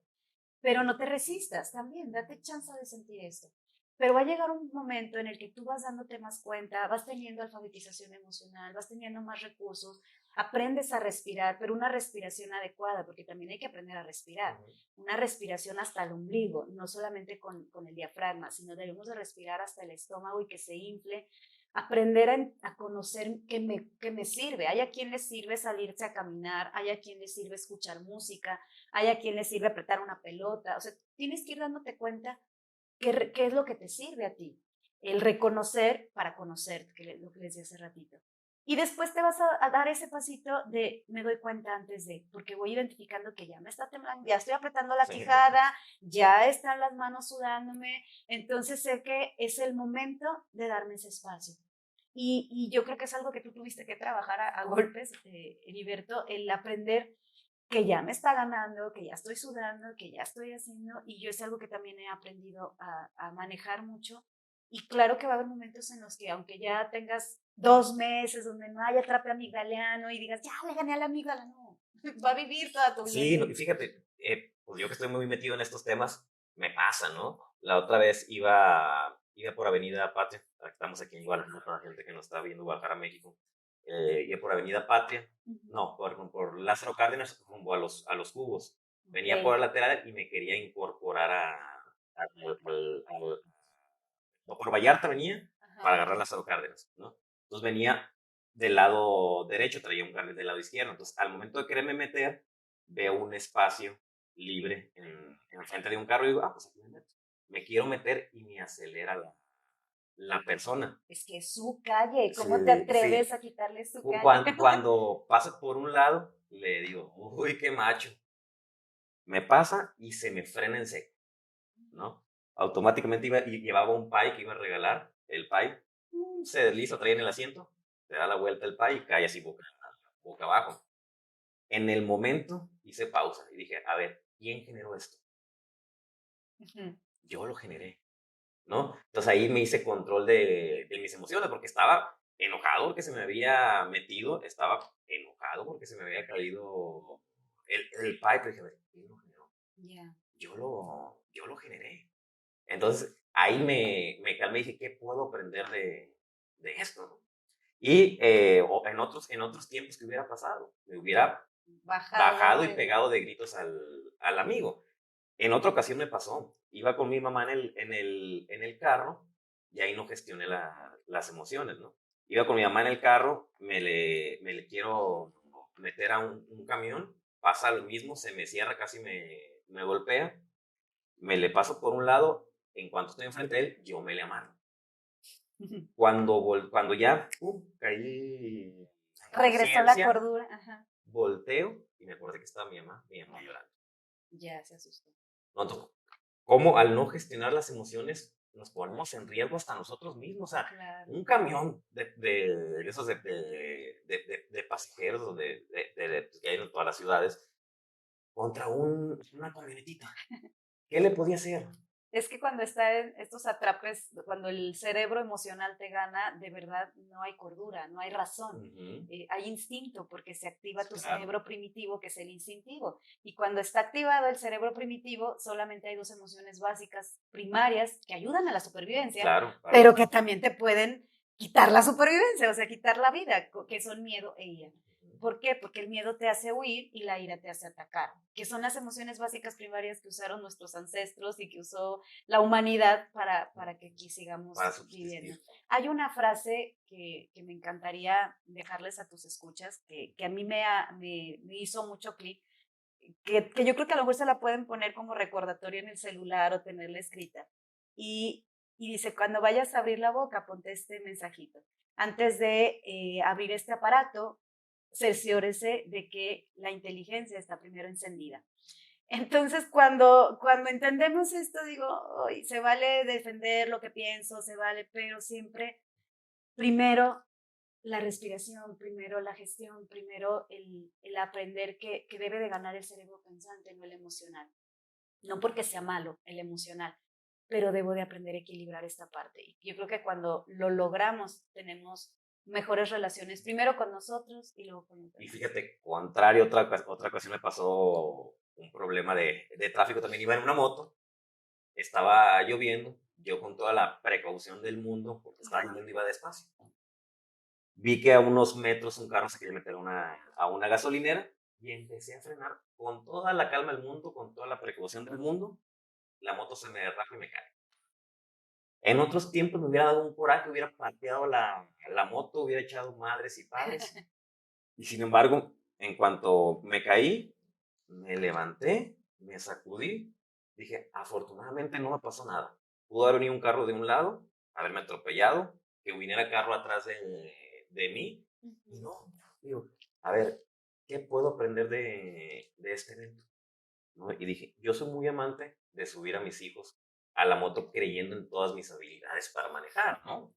Pero no te resistas también, date chance de sentir esto. Pero va a llegar un momento en el que tú vas dándote más cuenta, vas teniendo alfabetización emocional, vas teniendo más recursos, aprendes a respirar, pero una respiración adecuada, porque también hay que aprender a respirar. Una respiración hasta el ombligo, no solamente con el diafragma, sino debemos de respirar hasta el estómago y que se infle. Aprender a conocer qué me sirve. Hay a quien le sirve salirse a caminar, hay a quien le sirve escuchar música, hay a quien le sirve apretar una pelota. O sea, tienes que ir dándote cuenta qué es lo que te sirve a ti. El reconocer para conocerte, que lo que les decía hace ratito. Y después te vas a dar ese pasito de me doy cuenta antes de, porque voy identificando que ya me está temblando, ya estoy apretando la quijada, ya están las manos sudándome, entonces sé que es el momento de darme ese espacio. Y yo creo que es algo que tú tuviste que trabajar a golpes, Heriberto, el aprender que ya me está ganando, que ya estoy sudando, que ya estoy haciendo, y yo es algo que también he aprendido a manejar mucho. Y claro que va a haber momentos en los que, aunque ya tengas 2 meses donde no haya atrape amigdaliano y digas, ya le gané a la amígdala, no, va a vivir toda tu vida. Sí, y fíjate, pues yo que estoy muy metido en estos temas, me pasa, ¿no? La otra vez iba por Avenida Patria, estamos aquí en Guadalajara, para la gente que nos está viendo Guadalajara, México, iba por Avenida Patria, no, por Lázaro Cárdenas, rumbo a los Cubos. Venía por el lateral y me quería incorporar o por Vallarta venía para agarrar Lázaro Cárdenas, ¿no? Entonces venía del lado derecho, traía un carril del lado izquierdo. Entonces, al momento de quererme meter, veo un espacio libre en frente de un carro y digo, pues aquí me meto. Me quiero meter y me acelera la persona. Es que es su calle, ¿cómo Sí, te atreves sí. a quitarle su calle? Cuando pasa por un lado, le digo, uy, qué macho. Me pasa y se me frena en seco, ¿no? Automáticamente llevaba un pie que iba a regalar. El pie se desliza, trae en el asiento, se da la vuelta el pie y cae así boca abajo. En el momento hice pausa y dije, a ver, ¿quién generó esto? Yo lo generé, ¿no? Entonces ahí me hice control de mis emociones porque estaba enojado porque se me había metido, estaba enojado porque se me había caído el pie, pero dije, a ver, ¿quién lo generó? Yeah. Yo lo generé. Entonces ahí me calmé y dije, ¿qué puedo aprender de esto? ¿No? Y en otros tiempos que hubiera pasado, me hubiera bajado y pegado de gritos al amigo. En otra ocasión me pasó, iba con mi mamá en el carro y ahí no gestioné las emociones, ¿no? Iba con mi mamá en el carro, me le quiero meter a un camión, pasa lo mismo, se me cierra, casi me golpea, me le paso por un lado, en cuanto estoy enfrente de él, yo me le amarro. Cuando ya caí en Regresó la conciencia, cordura. Ajá. volteo y me acordé que estaba mi mamá llorando. Ya se asustó. No, entonces, ¿cómo al no gestionar las emociones nos ponemos en riesgo hasta nosotros mismos? O sea, Claro. un camión de esos de pasajeros que hay en todas las ciudades contra una camionetita. ¿Qué le podía hacer? Es que cuando está en estos atrapes, cuando el cerebro emocional te gana, de verdad no hay cordura, no hay razón. Hay instinto porque se activa tu cerebro primitivo, que es el instintivo. Y cuando está activado el cerebro primitivo, solamente hay dos emociones básicas primarias que ayudan a la supervivencia, Claro. pero que también te pueden quitar la supervivencia, o sea, quitar la vida, que son miedo e ira. ¿Por qué? Porque el miedo te hace huir y la ira te hace atacar, que son las emociones básicas primarias que usaron nuestros ancestros y que usó la humanidad para que aquí sigamos viviendo. Hay una frase que me encantaría dejarles a tus escuchas, que a mí me hizo mucho clic, que yo creo que a lo mejor se la pueden poner como recordatorio en el celular o tenerla escrita. Y dice, cuando vayas a abrir la boca, ponte este mensajito. Antes de abrir este aparato, cerciórese de que la inteligencia está primero encendida. Entonces, cuando entendemos esto, digo, "Ay, se vale defender lo que pienso, se vale, pero siempre primero la respiración, primero la gestión, primero el aprender que debe de ganar el cerebro pensante, no el emocional. No porque sea malo el emocional, pero debo de aprender a equilibrar esta parte. Y yo creo que cuando lo logramos, tenemos mejores relaciones, primero con nosotros y luego con los Y demás. fíjate, contrario, otra ocasión me pasó un problema de tráfico. También iba en una moto, estaba lloviendo, yo con toda la precaución del mundo, porque estaba lloviendo, iba despacio. Vi que a unos metros un carro se quería meter a una gasolinera y empecé a frenar con toda la calma del mundo, con toda la precaución del mundo. La moto se me raja y me cae. En otros tiempos me hubiera dado un coraje, hubiera pateado la moto, hubiera echado madres y padres. Y sin embargo, en cuanto me caí, me levanté, me sacudí, dije, afortunadamente no me pasó nada. Pudo haber venido un carro de un lado, haberme atropellado, que viniera carro atrás de mí, y Ujú. no, digo, a ver, ¿qué puedo aprender de este evento? ¿No? Y dije, yo soy muy amante de subir a mis hijos a la moto creyendo en todas mis habilidades para manejar, ¿no?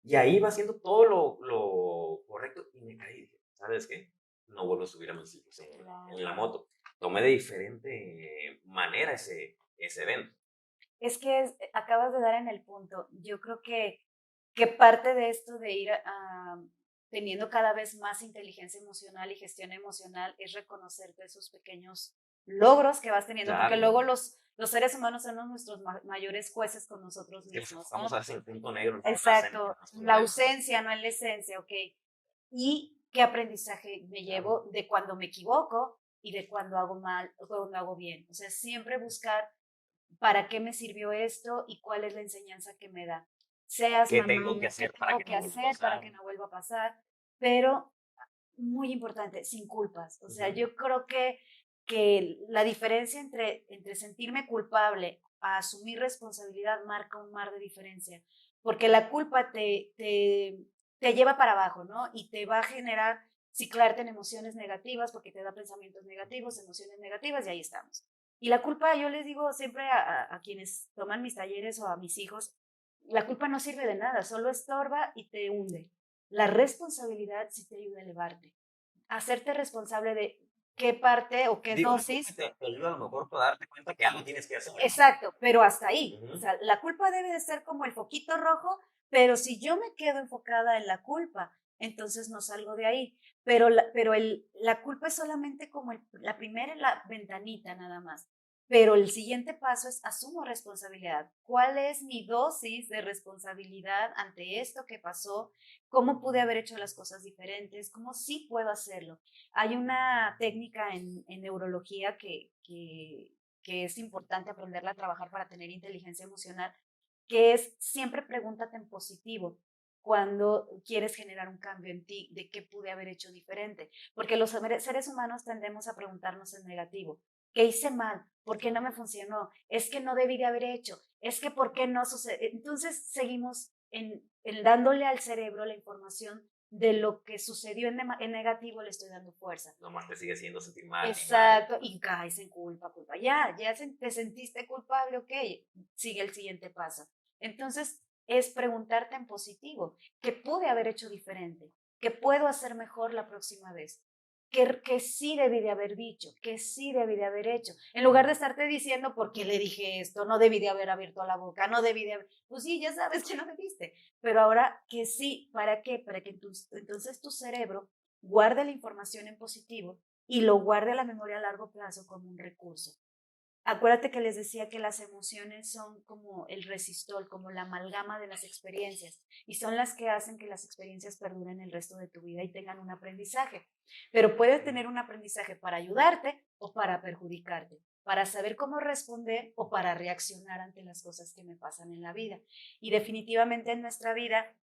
Y ahí va haciendo todo lo correcto y me caí. Dije, ¿sabes qué? No vuelvo a subir a mis hijos en la Claro. moto. Tomé de diferente manera ese evento. Es que acabas de dar en el punto. Yo creo que parte de esto de ir teniendo cada vez más inteligencia emocional y gestión emocional es reconocerte esos pequeños logros que vas teniendo, porque Claro, luego los seres humanos somos nuestros mayores jueces con nosotros es que nos mismos, enfocamos ¿no? a ese punto negro nada más en Exacto, los la problemas. ausencia, no en la esencia, ok. ¿Y qué aprendizaje me Claro. llevo de cuando me equivoco y de cuando hago mal o cuando hago bien? O sea, siempre buscar para qué me sirvió esto y cuál es la enseñanza que me da. Seas ¿Qué mamá, tengo que qué hacer para tengo que que no vuelva a hacer para pasar? que no vuelva a pasar, pero muy importante, sin culpas. O sea, Ujú. yo creo que la diferencia entre sentirme culpable a asumir responsabilidad marca un mar de diferencia, porque la culpa te lleva para abajo, ¿no? Y te va a generar ciclarte en emociones negativas porque te da pensamientos negativos, emociones negativas y ahí estamos. Y la culpa, yo les digo siempre a quienes toman mis talleres o a mis hijos, la culpa no sirve de nada, solo estorba y te hunde. La responsabilidad sí te ayuda a elevarte, a hacerte responsable de qué parte o qué Digo, la culpa dosis. te ayuda a lo mejor para darte cuenta que algo tienes que hacer. Exacto, pero hasta ahí. O Ujú. sea, la culpa debe de ser como el foquito rojo, pero si yo me quedo enfocada en la culpa, entonces no salgo de ahí. La culpa es solamente como la primera la ventanita nada más. Pero el siguiente paso es asumo responsabilidad. ¿Cuál es mi dosis de responsabilidad ante esto que pasó? ¿Cómo pude haber hecho las cosas diferentes? ¿Cómo sí puedo hacerlo? Hay una técnica en neurología que es importante aprenderla a trabajar para tener inteligencia emocional, que es siempre pregúntate en positivo cuando quieres generar un cambio en ti, de qué pude haber hecho diferente. Porque los seres humanos tendemos a preguntarnos en negativo. ¿Qué hice mal? ¿Por qué no me funcionó? Es que no debí de haber hecho. Es que ¿por qué no sucede? Entonces seguimos en dándole al cerebro la información de lo que sucedió en negativo, le estoy dando fuerza. Nomás te sigue haciendo sentir mal y mal. Exacto, y caes en culpa, culpa. Ya te sentiste culpable, ok, sigue el siguiente paso. Entonces, es preguntarte en positivo, ¿qué pude haber hecho diferente? ¿Qué puedo hacer mejor la próxima vez? Que sí debí de haber dicho, que sí debí de haber hecho. En lugar de estarte diciendo, ¿por qué le dije esto? No debí de haber abierto la boca, no debí de haber... Pues sí, ya sabes que no debiste. Pero ahora que sí, ¿para qué? Para que entonces tu cerebro guarde la información en positivo y lo guarde a la memoria a largo plazo como un recurso. Acuérdate que les decía que las emociones son como el resistol, como la amalgama de las experiencias y son las que hacen que las experiencias perduren el resto de tu vida y tengan un aprendizaje. Pero puedes tener un aprendizaje para ayudarte o para perjudicarte, para saber cómo responder o para reaccionar ante las cosas que me pasan en la vida. Y definitivamente en nuestra vida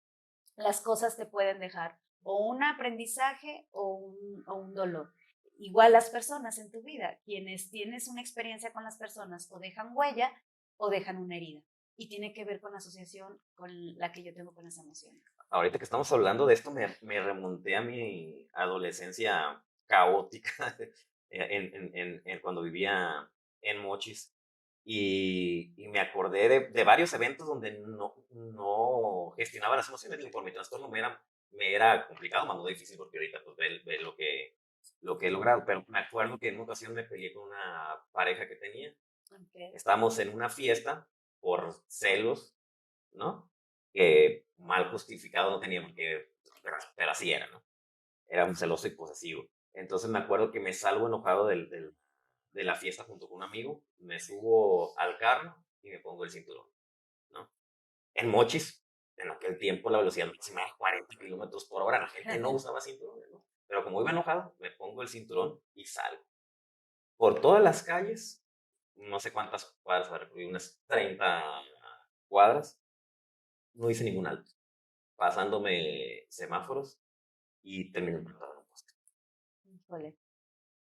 las cosas te pueden dejar o un aprendizaje o un dolor. Igual las personas en tu vida, quienes tienes una experiencia con las personas o dejan huella o dejan una herida. Y tiene que ver con la asociación con la que yo tengo con las emociones. ahorita que estamos hablando de esto, me remonté a mi adolescencia caótica cuando vivía en Mochis. Y me acordé de varios eventos donde no gestionaba las emociones. Digo, por mi trastorno me era complicado, más no difícil, porque ahorita pues ve lo que he logrado. Pero me acuerdo que en una ocasión me peleé con una pareja que tenía. Okay. Estábamos en una fiesta por celos, ¿no? Que mal justificado no tenía porque, pero así era, ¿no? Era un celoso y posesivo. Entonces me acuerdo que me salgo enojado de la fiesta junto con un amigo, me subo al carro y me pongo el cinturón, ¿no? En Mochis, en aquel tiempo la velocidad máxima era 40 kilómetros por hora, la gente no usaba cinturones, ¿no? Pero como iba enojado, me pongo el cinturón y salgo. Por todas las calles, no sé cuántas cuadras, recorrí unas 30 cuadras, no hice ningún alto, pasándome semáforos y terminé plantado en un poste, Híjole.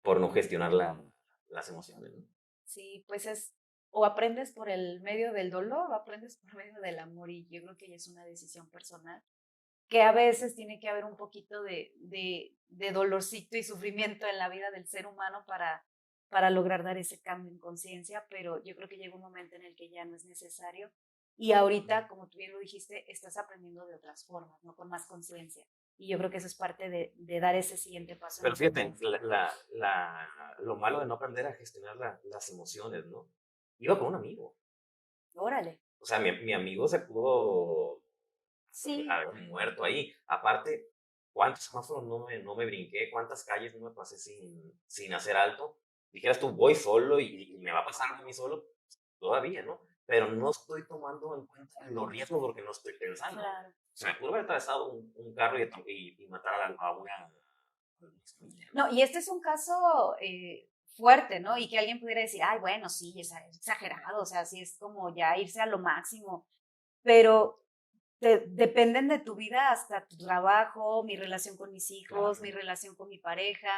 por no gestionar las emociones, ¿no? Sí, pues o aprendes por el medio del dolor o aprendes por medio del amor y yo creo que ya es una decisión personal, que a veces tiene que haber un poquito de dolorcito y sufrimiento en la vida del ser humano para lograr dar ese cambio en conciencia, pero yo creo que llega un momento en el que ya no es necesario y ahorita, como tú bien lo dijiste, estás aprendiendo de otras formas, ¿no? Con más conciencia. Y yo creo que eso es parte de dar ese siguiente paso en Pero fíjate, autoconfianza. lo malo de no aprender a gestionar las emociones, ¿no? Iba con un amigo. Órale. O sea, mi amigo se pudo Sí, haber muerto ahí. Aparte, ¿cuántos semáforos no me brinqué? ¿Cuántas calles no me pasé sin hacer alto? Dijeras tú, voy solo y me va a pasar a mí solo. Todavía, ¿no? Pero no estoy tomando en cuenta los riesgos porque no estoy pensando. claro. Se me pudo haber atravesado un carro y matar a una familia, ¿no? No, y este es un caso fuerte, ¿no? Y que alguien pudiera decir, ay, bueno, sí, es exagerado, o sea, sí es como ya irse a lo máximo, pero dependen de tu vida hasta tu trabajo, mi relación con mis hijos, Claro. mi relación con mi pareja.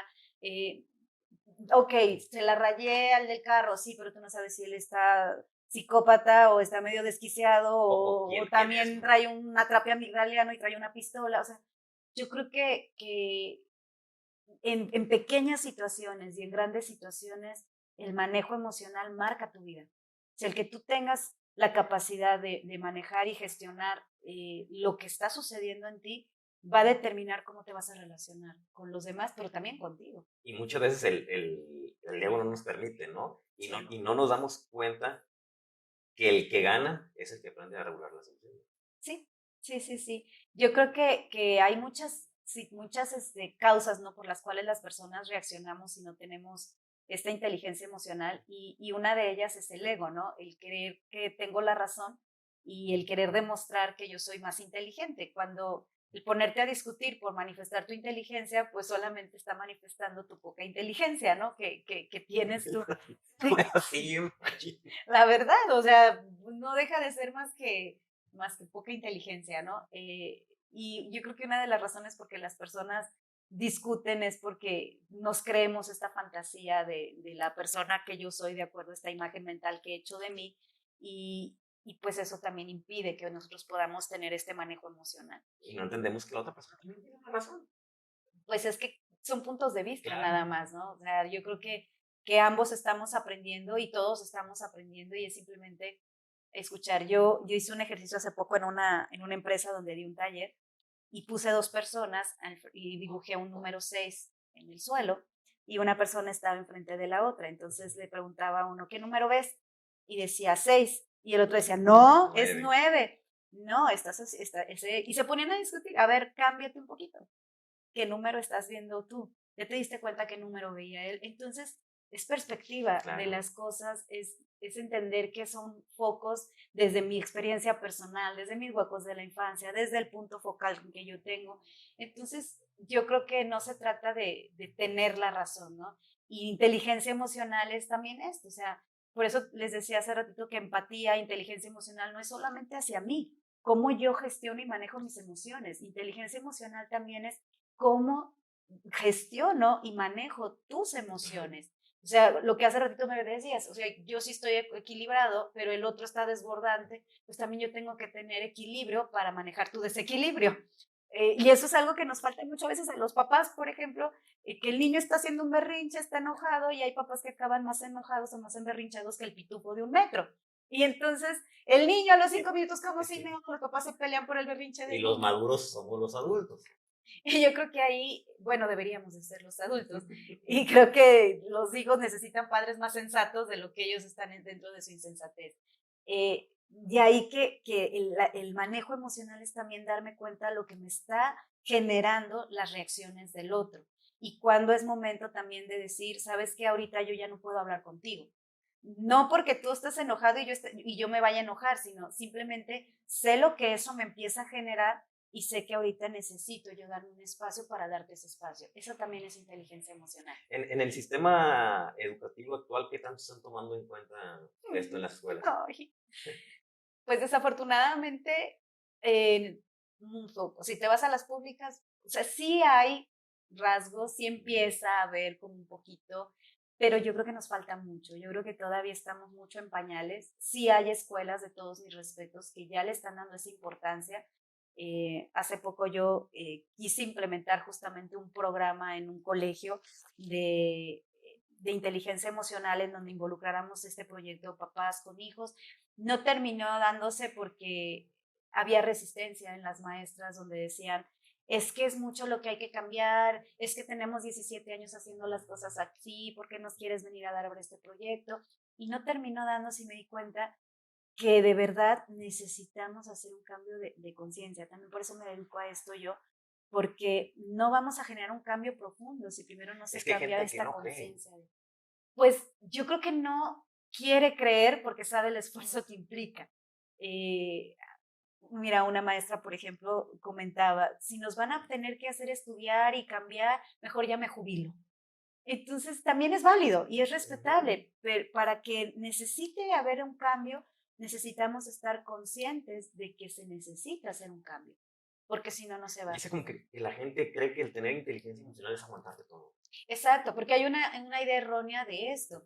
eh, ok, se la rayé al del carro, sí, pero tú no sabes si él está psicópata o está medio desquiciado O o quién es, también ¿no? trae un atrape amigdaliano y trae una pistola, o sea, yo creo que en pequeñas situaciones y en grandes situaciones, el manejo emocional marca tu vida. O sea, el que tú tengas la capacidad de manejar y gestionar lo que está sucediendo en ti va a determinar cómo te vas a relacionar con los demás, pero también contigo. Y muchas veces el ego no nos permite, ¿no? Y, no. Sí. y no nos damos cuenta que el que gana es el que aprende a regular las emociones. Sí, sí, sí, sí. Yo creo que hay muchas, sí, muchas causas, ¿no? Por las cuales las personas reaccionamos y no tenemos esta inteligencia emocional y una de ellas es el ego, ¿no? El creer que tengo la razón y el querer demostrar que yo soy más inteligente. Cuando el ponerte a discutir por manifestar tu inteligencia, pues solamente está manifestando tu poca inteligencia, ¿no? Que tienes tú. Sí, La verdad, o sea, no deja de ser más que poca inteligencia, ¿no? Y yo creo que una de las razones por que las personas discuten es porque nos creemos esta fantasía de la persona que yo soy de acuerdo a esta imagen mental que he hecho de mí y pues eso también impide que nosotros podamos tener este manejo emocional. y no entendemos que la otra persona también tiene la razón. Pues es que son puntos de vista Claro. nada más, ¿no? O sea, yo creo que ambos estamos aprendiendo y todos estamos aprendiendo y es simplemente escuchar. Yo hice un ejercicio hace poco en una empresa donde di un taller y puse dos personas y dibujé un número 6 en el suelo y una persona estaba enfrente de la otra. Entonces le preguntaba a uno, ¿qué número ves? Y decía 6 y el otro decía, no, es 9. 9. No, y se ponían a discutir, a ver, cámbiate un poquito. ¿Qué número estás viendo tú? Ya te diste cuenta qué número veía él. Entonces, es perspectiva de Claro. las cosas, es entender que son focos desde mi experiencia personal, desde mis huecos de la infancia, desde el punto focal que yo tengo. Entonces, yo creo que no se trata de tener la razón, ¿no? Y inteligencia emocional es también esto, o sea, por eso les decía hace ratito que empatía, inteligencia emocional no es solamente hacia mí, cómo yo gestiono y manejo mis emociones. Inteligencia emocional también es cómo gestiono y manejo tus Claro. emociones. O sea, lo que hace ratito me decías, o sea, yo sí estoy equilibrado, pero el otro está desbordante, pues también yo tengo que tener equilibrio para manejar tu desequilibrio. Y eso es algo que nos falta muchas veces a los papás, por ejemplo, que el niño está haciendo un berrinche, está enojado, y hay papás que acaban más enojados o más emberrinchados que el pitufo de 1 metro. Y entonces el niño a los 5 minutos, como si no, los papás se pelean por el berrinche Y del los niño. maduros somos los adultos. Y yo creo que ahí, bueno, deberíamos de ser los adultos. Y creo que los hijos necesitan padres más sensatos de lo que ellos están dentro de su insensatez. De ahí que el manejo emocional es también darme cuenta de lo que me está generando las reacciones del otro. Y cuando es momento también de decir, sabes que ahorita yo ya no puedo hablar contigo. No porque tú estés enojado y yo me vaya a enojar, sino simplemente sé lo que eso me empieza a generar y sé que ahorita necesito yo darme un espacio para darte ese espacio. Eso también es inteligencia emocional. En el sistema educativo actual, ¿qué tanto están tomando en cuenta esto en las escuelas? Ay, pues desafortunadamente, muy poco. Si te vas a las públicas, o sea, sí hay rasgos, sí empieza a haber como un poquito, pero yo creo que nos falta mucho. Yo creo que todavía estamos mucho en pañales. Sí hay escuelas, de todos mis respetos, que ya le están dando esa importancia. Hace poco yo quise implementar justamente un programa en un colegio de inteligencia emocional en donde involucráramos este proyecto papás con hijos. No terminó dándose porque había resistencia en las maestras donde decían, es que es mucho lo que hay que cambiar, es que tenemos 17 años haciendo las cosas así, ¿por qué nos quieres venir a dar ahora este proyecto? Y no terminó dándose y me di cuenta que de verdad necesitamos hacer un cambio de conciencia. También por eso me dedico a esto yo, porque no vamos a generar un cambio profundo si primero no se Es que hay cambia gente que esta no cree. conciencia. Pues yo creo que no quiere creer porque sabe el esfuerzo que implica. Eh, Mira, una maestra, por ejemplo, comentaba, si nos van a tener que hacer estudiar y cambiar, mejor ya me jubilo. Entonces, también es válido y es respetable, pero para que necesite haber un cambio, necesitamos estar conscientes de que se necesita hacer un cambio, porque si no, no se va a Dice hacer. como que la gente cree que el tener inteligencia emocional es aguantarte todo. Exacto, porque hay una idea errónea de esto.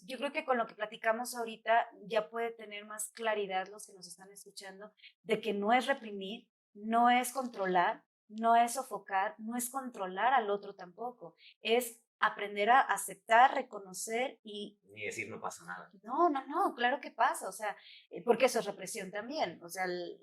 Yo creo que con lo que platicamos ahorita ya puede tener más claridad los que nos están escuchando de que no es reprimir, no es controlar, no es sofocar, no es controlar al otro tampoco, es aprender a aceptar, reconocer y Ni decir no pasa nada. no, no, no, claro que pasa, o sea, porque eso es represión también, o sea, el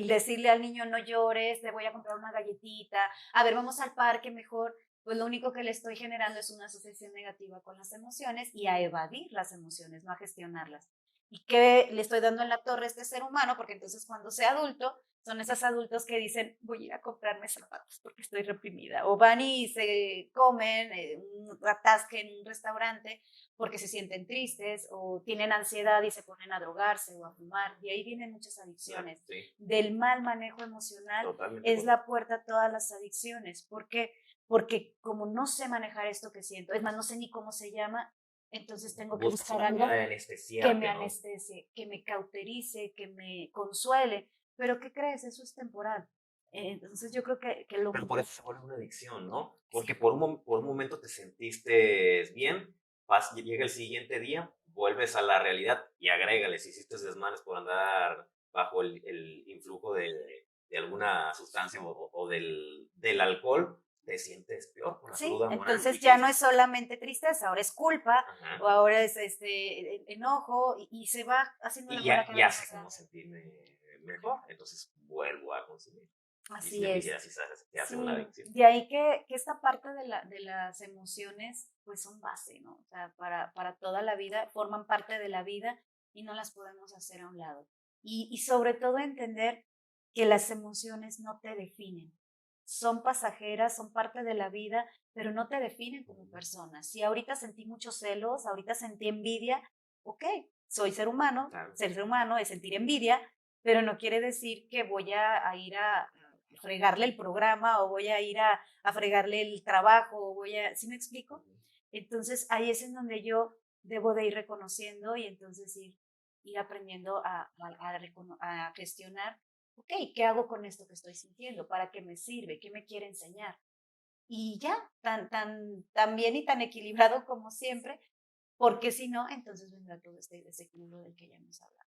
decirle al niño no llores, te voy a comprar una galletita, a ver, vamos al parque mejor, pues lo único que le estoy generando es una asociación negativa con las emociones y a evadir las emociones, no a gestionarlas. ¿Y qué le estoy dando en la torre a este ser humano? Porque entonces cuando sea adulto, son esos adultos que dicen, voy a ir a comprarme zapatos porque estoy reprimida. O van y se comen un atasque en un restaurante porque se sienten tristes o tienen ansiedad y se ponen a drogarse o a fumar. Y ahí vienen muchas Claro, adicciones. sí, Del mal manejo emocional totalmente. es la puerta a todas las adicciones. ¿Por qué? Porque como no sé manejar esto que siento, es más, no sé ni cómo se llama, entonces tengo que Buscas buscar una algo manera de que me anestesiarte, ¿no? anestesie, que me cauterice, que me consuele. Pero ¿qué crees? Eso es temporal. Entonces yo creo que lo... Pero por eso se vuelve una adicción, ¿no? Porque Sí, por un momento te sentiste bien, llega el siguiente día, vuelves a la realidad y agrégale, si hiciste desmanes por andar bajo el influjo de alguna sustancia o del alcohol, te sientes peor por la sí, cruda moral. entonces ¿Y qué ya no es dices? solamente tristeza, ahora es culpa o Ajá. ahora es enojo y se va haciendo la Y bola ya cada vez sé más cómo grande. sentirme mejor, entonces vuelvo a consumir. Y Así es. así se hace una Sí, adicción. de ahí que esta parte de las emociones pues son base, ¿no? O sea, para toda la vida, forman parte de la vida y no las podemos hacer a un lado. Y sobre todo entender que las emociones no te definen. Son pasajeras, son parte de la vida, pero no te definen como persona. Si ahorita sentí muchos celos, ahorita sentí envidia, ok, soy Claro. ser humano es sentir envidia, pero no quiere decir que voy a ir a fregarle el programa o voy a ir a fregarle el trabajo o voy a, ¿sí me explico? Entonces ahí es en donde yo debo de ir reconociendo y entonces ir aprendiendo a gestionar, ok, ¿qué hago con esto que estoy sintiendo? ¿Para qué me sirve? ¿Qué me quiere enseñar? y ya, tan bien y tan equilibrado como siempre, porque si no, entonces vendrá todo este desequilibrio del que ya hemos hablado.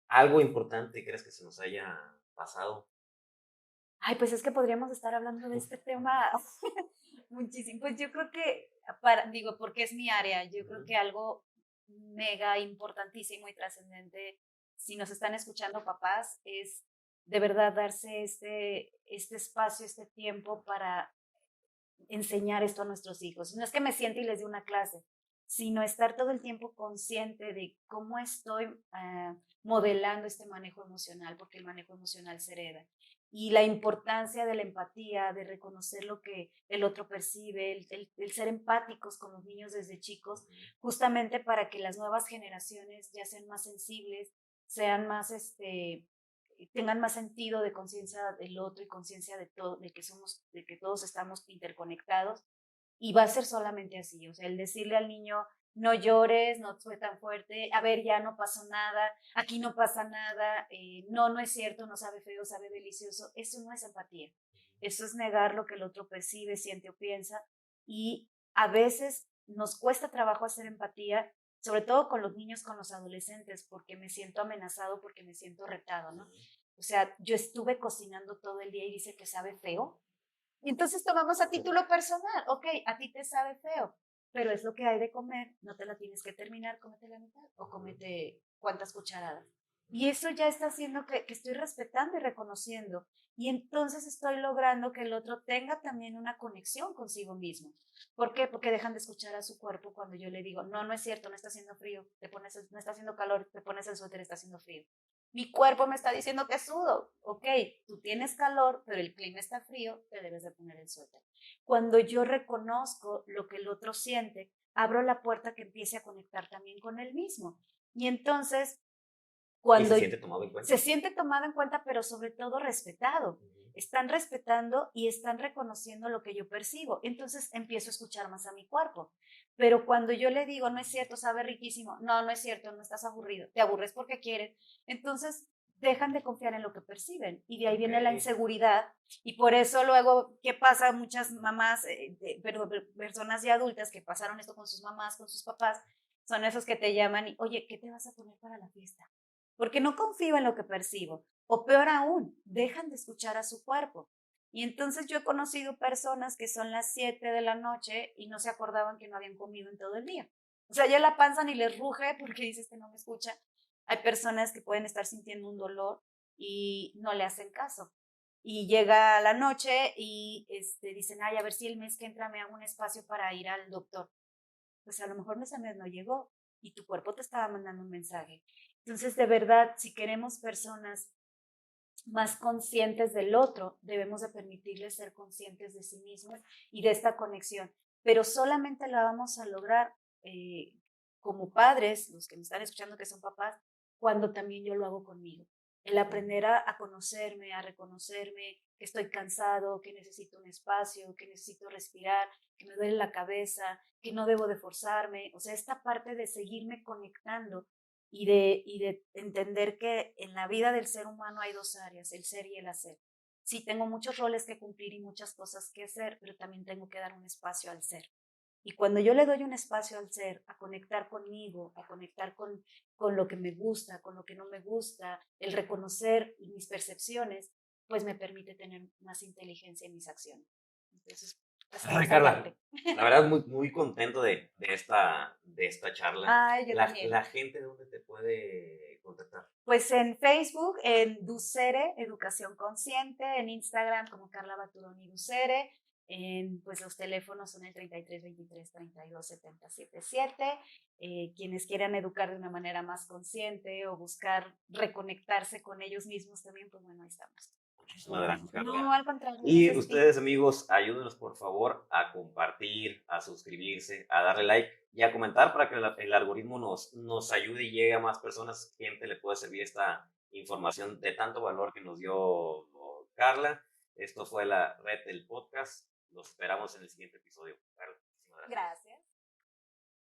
¿Algo importante crees que se nos haya pasado? Ay, pues es que podríamos estar hablando de este tema muchísimo. Pues yo creo que, digo, porque es mi área, yo creo Ujú, que algo mega importantísimo y trascendente, si nos están escuchando papás, es de verdad darse este espacio, este tiempo para enseñar esto a nuestros hijos. No es que me siente y les dé una clase, sino estar todo el tiempo consciente de cómo estoy modelando este manejo emocional, porque el manejo emocional se hereda. Y la importancia de la empatía, de reconocer lo que el otro percibe, el ser empáticos con los niños desde chicos, ujú. justamente para que las nuevas generaciones ya sean más sensibles, sean más tengan más sentido de conciencia del otro y conciencia de todo, de que todos estamos interconectados, y va a ser solamente así, o sea, el decirle al niño, no llores, no fue tan fuerte, a ver, ya no pasó nada, aquí no pasa nada, no, no es cierto, no sabe feo, sabe delicioso, eso no es empatía, eso es negar lo que el otro percibe, siente o piensa, y a veces nos cuesta trabajo hacer empatía, sobre todo con los niños, con los adolescentes, porque me siento amenazado, porque me siento retado, ¿no? O sea, yo estuve cocinando todo el día y dice que sabe feo. Y entonces tomamos a título personal. Ok, a ti te sabe feo, pero es lo que hay de comer. No te la tienes que terminar, cómete la mitad o cómete cuántas cucharadas. Y eso ya está haciendo que estoy respetando y reconociendo. Y entonces estoy logrando que el otro tenga también una conexión consigo mismo. ¿Por qué? Porque dejan de escuchar a su cuerpo cuando yo le digo, no, no es cierto, no está haciendo frío, no está haciendo calor, te pones el suéter, está haciendo frío. Mi cuerpo me está diciendo que sudo. Ok, tú tienes calor, pero el clima está frío, te debes de poner el suéter. Cuando yo reconozco lo que el otro siente, abro la puerta que empiece a conectar también con él mismo. Y entonces, Y se cuando siente tomado en se cuenta. siente tomado en cuenta, pero sobre todo respetado. Ujú. Están respetando y están reconociendo lo que yo percibo. Entonces empiezo a escuchar más a mi cuerpo. Pero cuando yo le digo, no es cierto, sabe riquísimo, no, no es cierto, no estás aburrido, te aburres porque quieres, entonces dejan de confiar en lo que perciben y de ahí Ok. viene la inseguridad y por eso luego, ¿qué pasa? Muchas mamás, personas ya adultas que pasaron esto con sus mamás, con sus papás, son esos que te llaman y, oye, ¿qué te vas a poner para la fiesta? Porque no confío en lo que percibo. O peor aún, dejan de escuchar a su cuerpo. Y entonces yo he conocido personas que son las 7 de la noche y no se acordaban que no habían comido en todo el día. O sea, ya la panza ni les ruge porque dices que no me escucha. Hay personas que pueden estar sintiendo un dolor y no le hacen caso. Y llega la noche y dicen, ay, a ver si el mes que entra me hago un espacio para ir al doctor. Pues a lo mejor ese mes no llegó y tu cuerpo te estaba mandando un mensaje. Entonces, de verdad, si queremos personas más conscientes del otro, debemos de permitirles ser conscientes de sí mismos y de esta conexión. Pero solamente la vamos a lograr eh, como padres, los que me están escuchando que son papás, cuando también yo lo hago conmigo. El aprender a conocerme, a reconocerme, que estoy cansado, que necesito un espacio, que necesito respirar, que me duele la cabeza, que no debo de forzarme. O sea, esta parte de seguirme conectando y de entender que en la vida del ser humano hay dos áreas, el ser y el hacer. Sí, tengo muchos roles que cumplir y muchas cosas que hacer, pero también tengo que dar un espacio al ser. Y cuando yo le doy un espacio al ser, a conectar conmigo, a conectar con lo que me gusta, con lo que no me gusta, el reconocer mis percepciones, pues me permite tener más inteligencia en mis acciones. Entonces, pues en Ay, esa Carla, parte. la verdad muy, muy contento de esta charla. Ay, yo también. La gente, ¿dónde te puede contactar? Pues en Facebook, en Ducere, Educación Consciente, en Instagram como Carla Baturoni Ducere, pues los teléfonos son el 33 23 32 70 77. Quienes quieran educar de una manera más consciente o buscar reconectarse con ellos mismos también, pues bueno, ahí estamos. Muchísimas gracias, No, Carla. al contrario, Y gracias a ti. ustedes, amigos, ayúdenos por favor a compartir, a suscribirse, a darle like y a comentar para que el algoritmo nos ayude y llegue a más personas. Gente le puede servir esta información de tanto valor que nos dio Carla. Esto fue la red del podcast. Los esperamos en el siguiente episodio. Carla, muchísimas gracias. Gracias.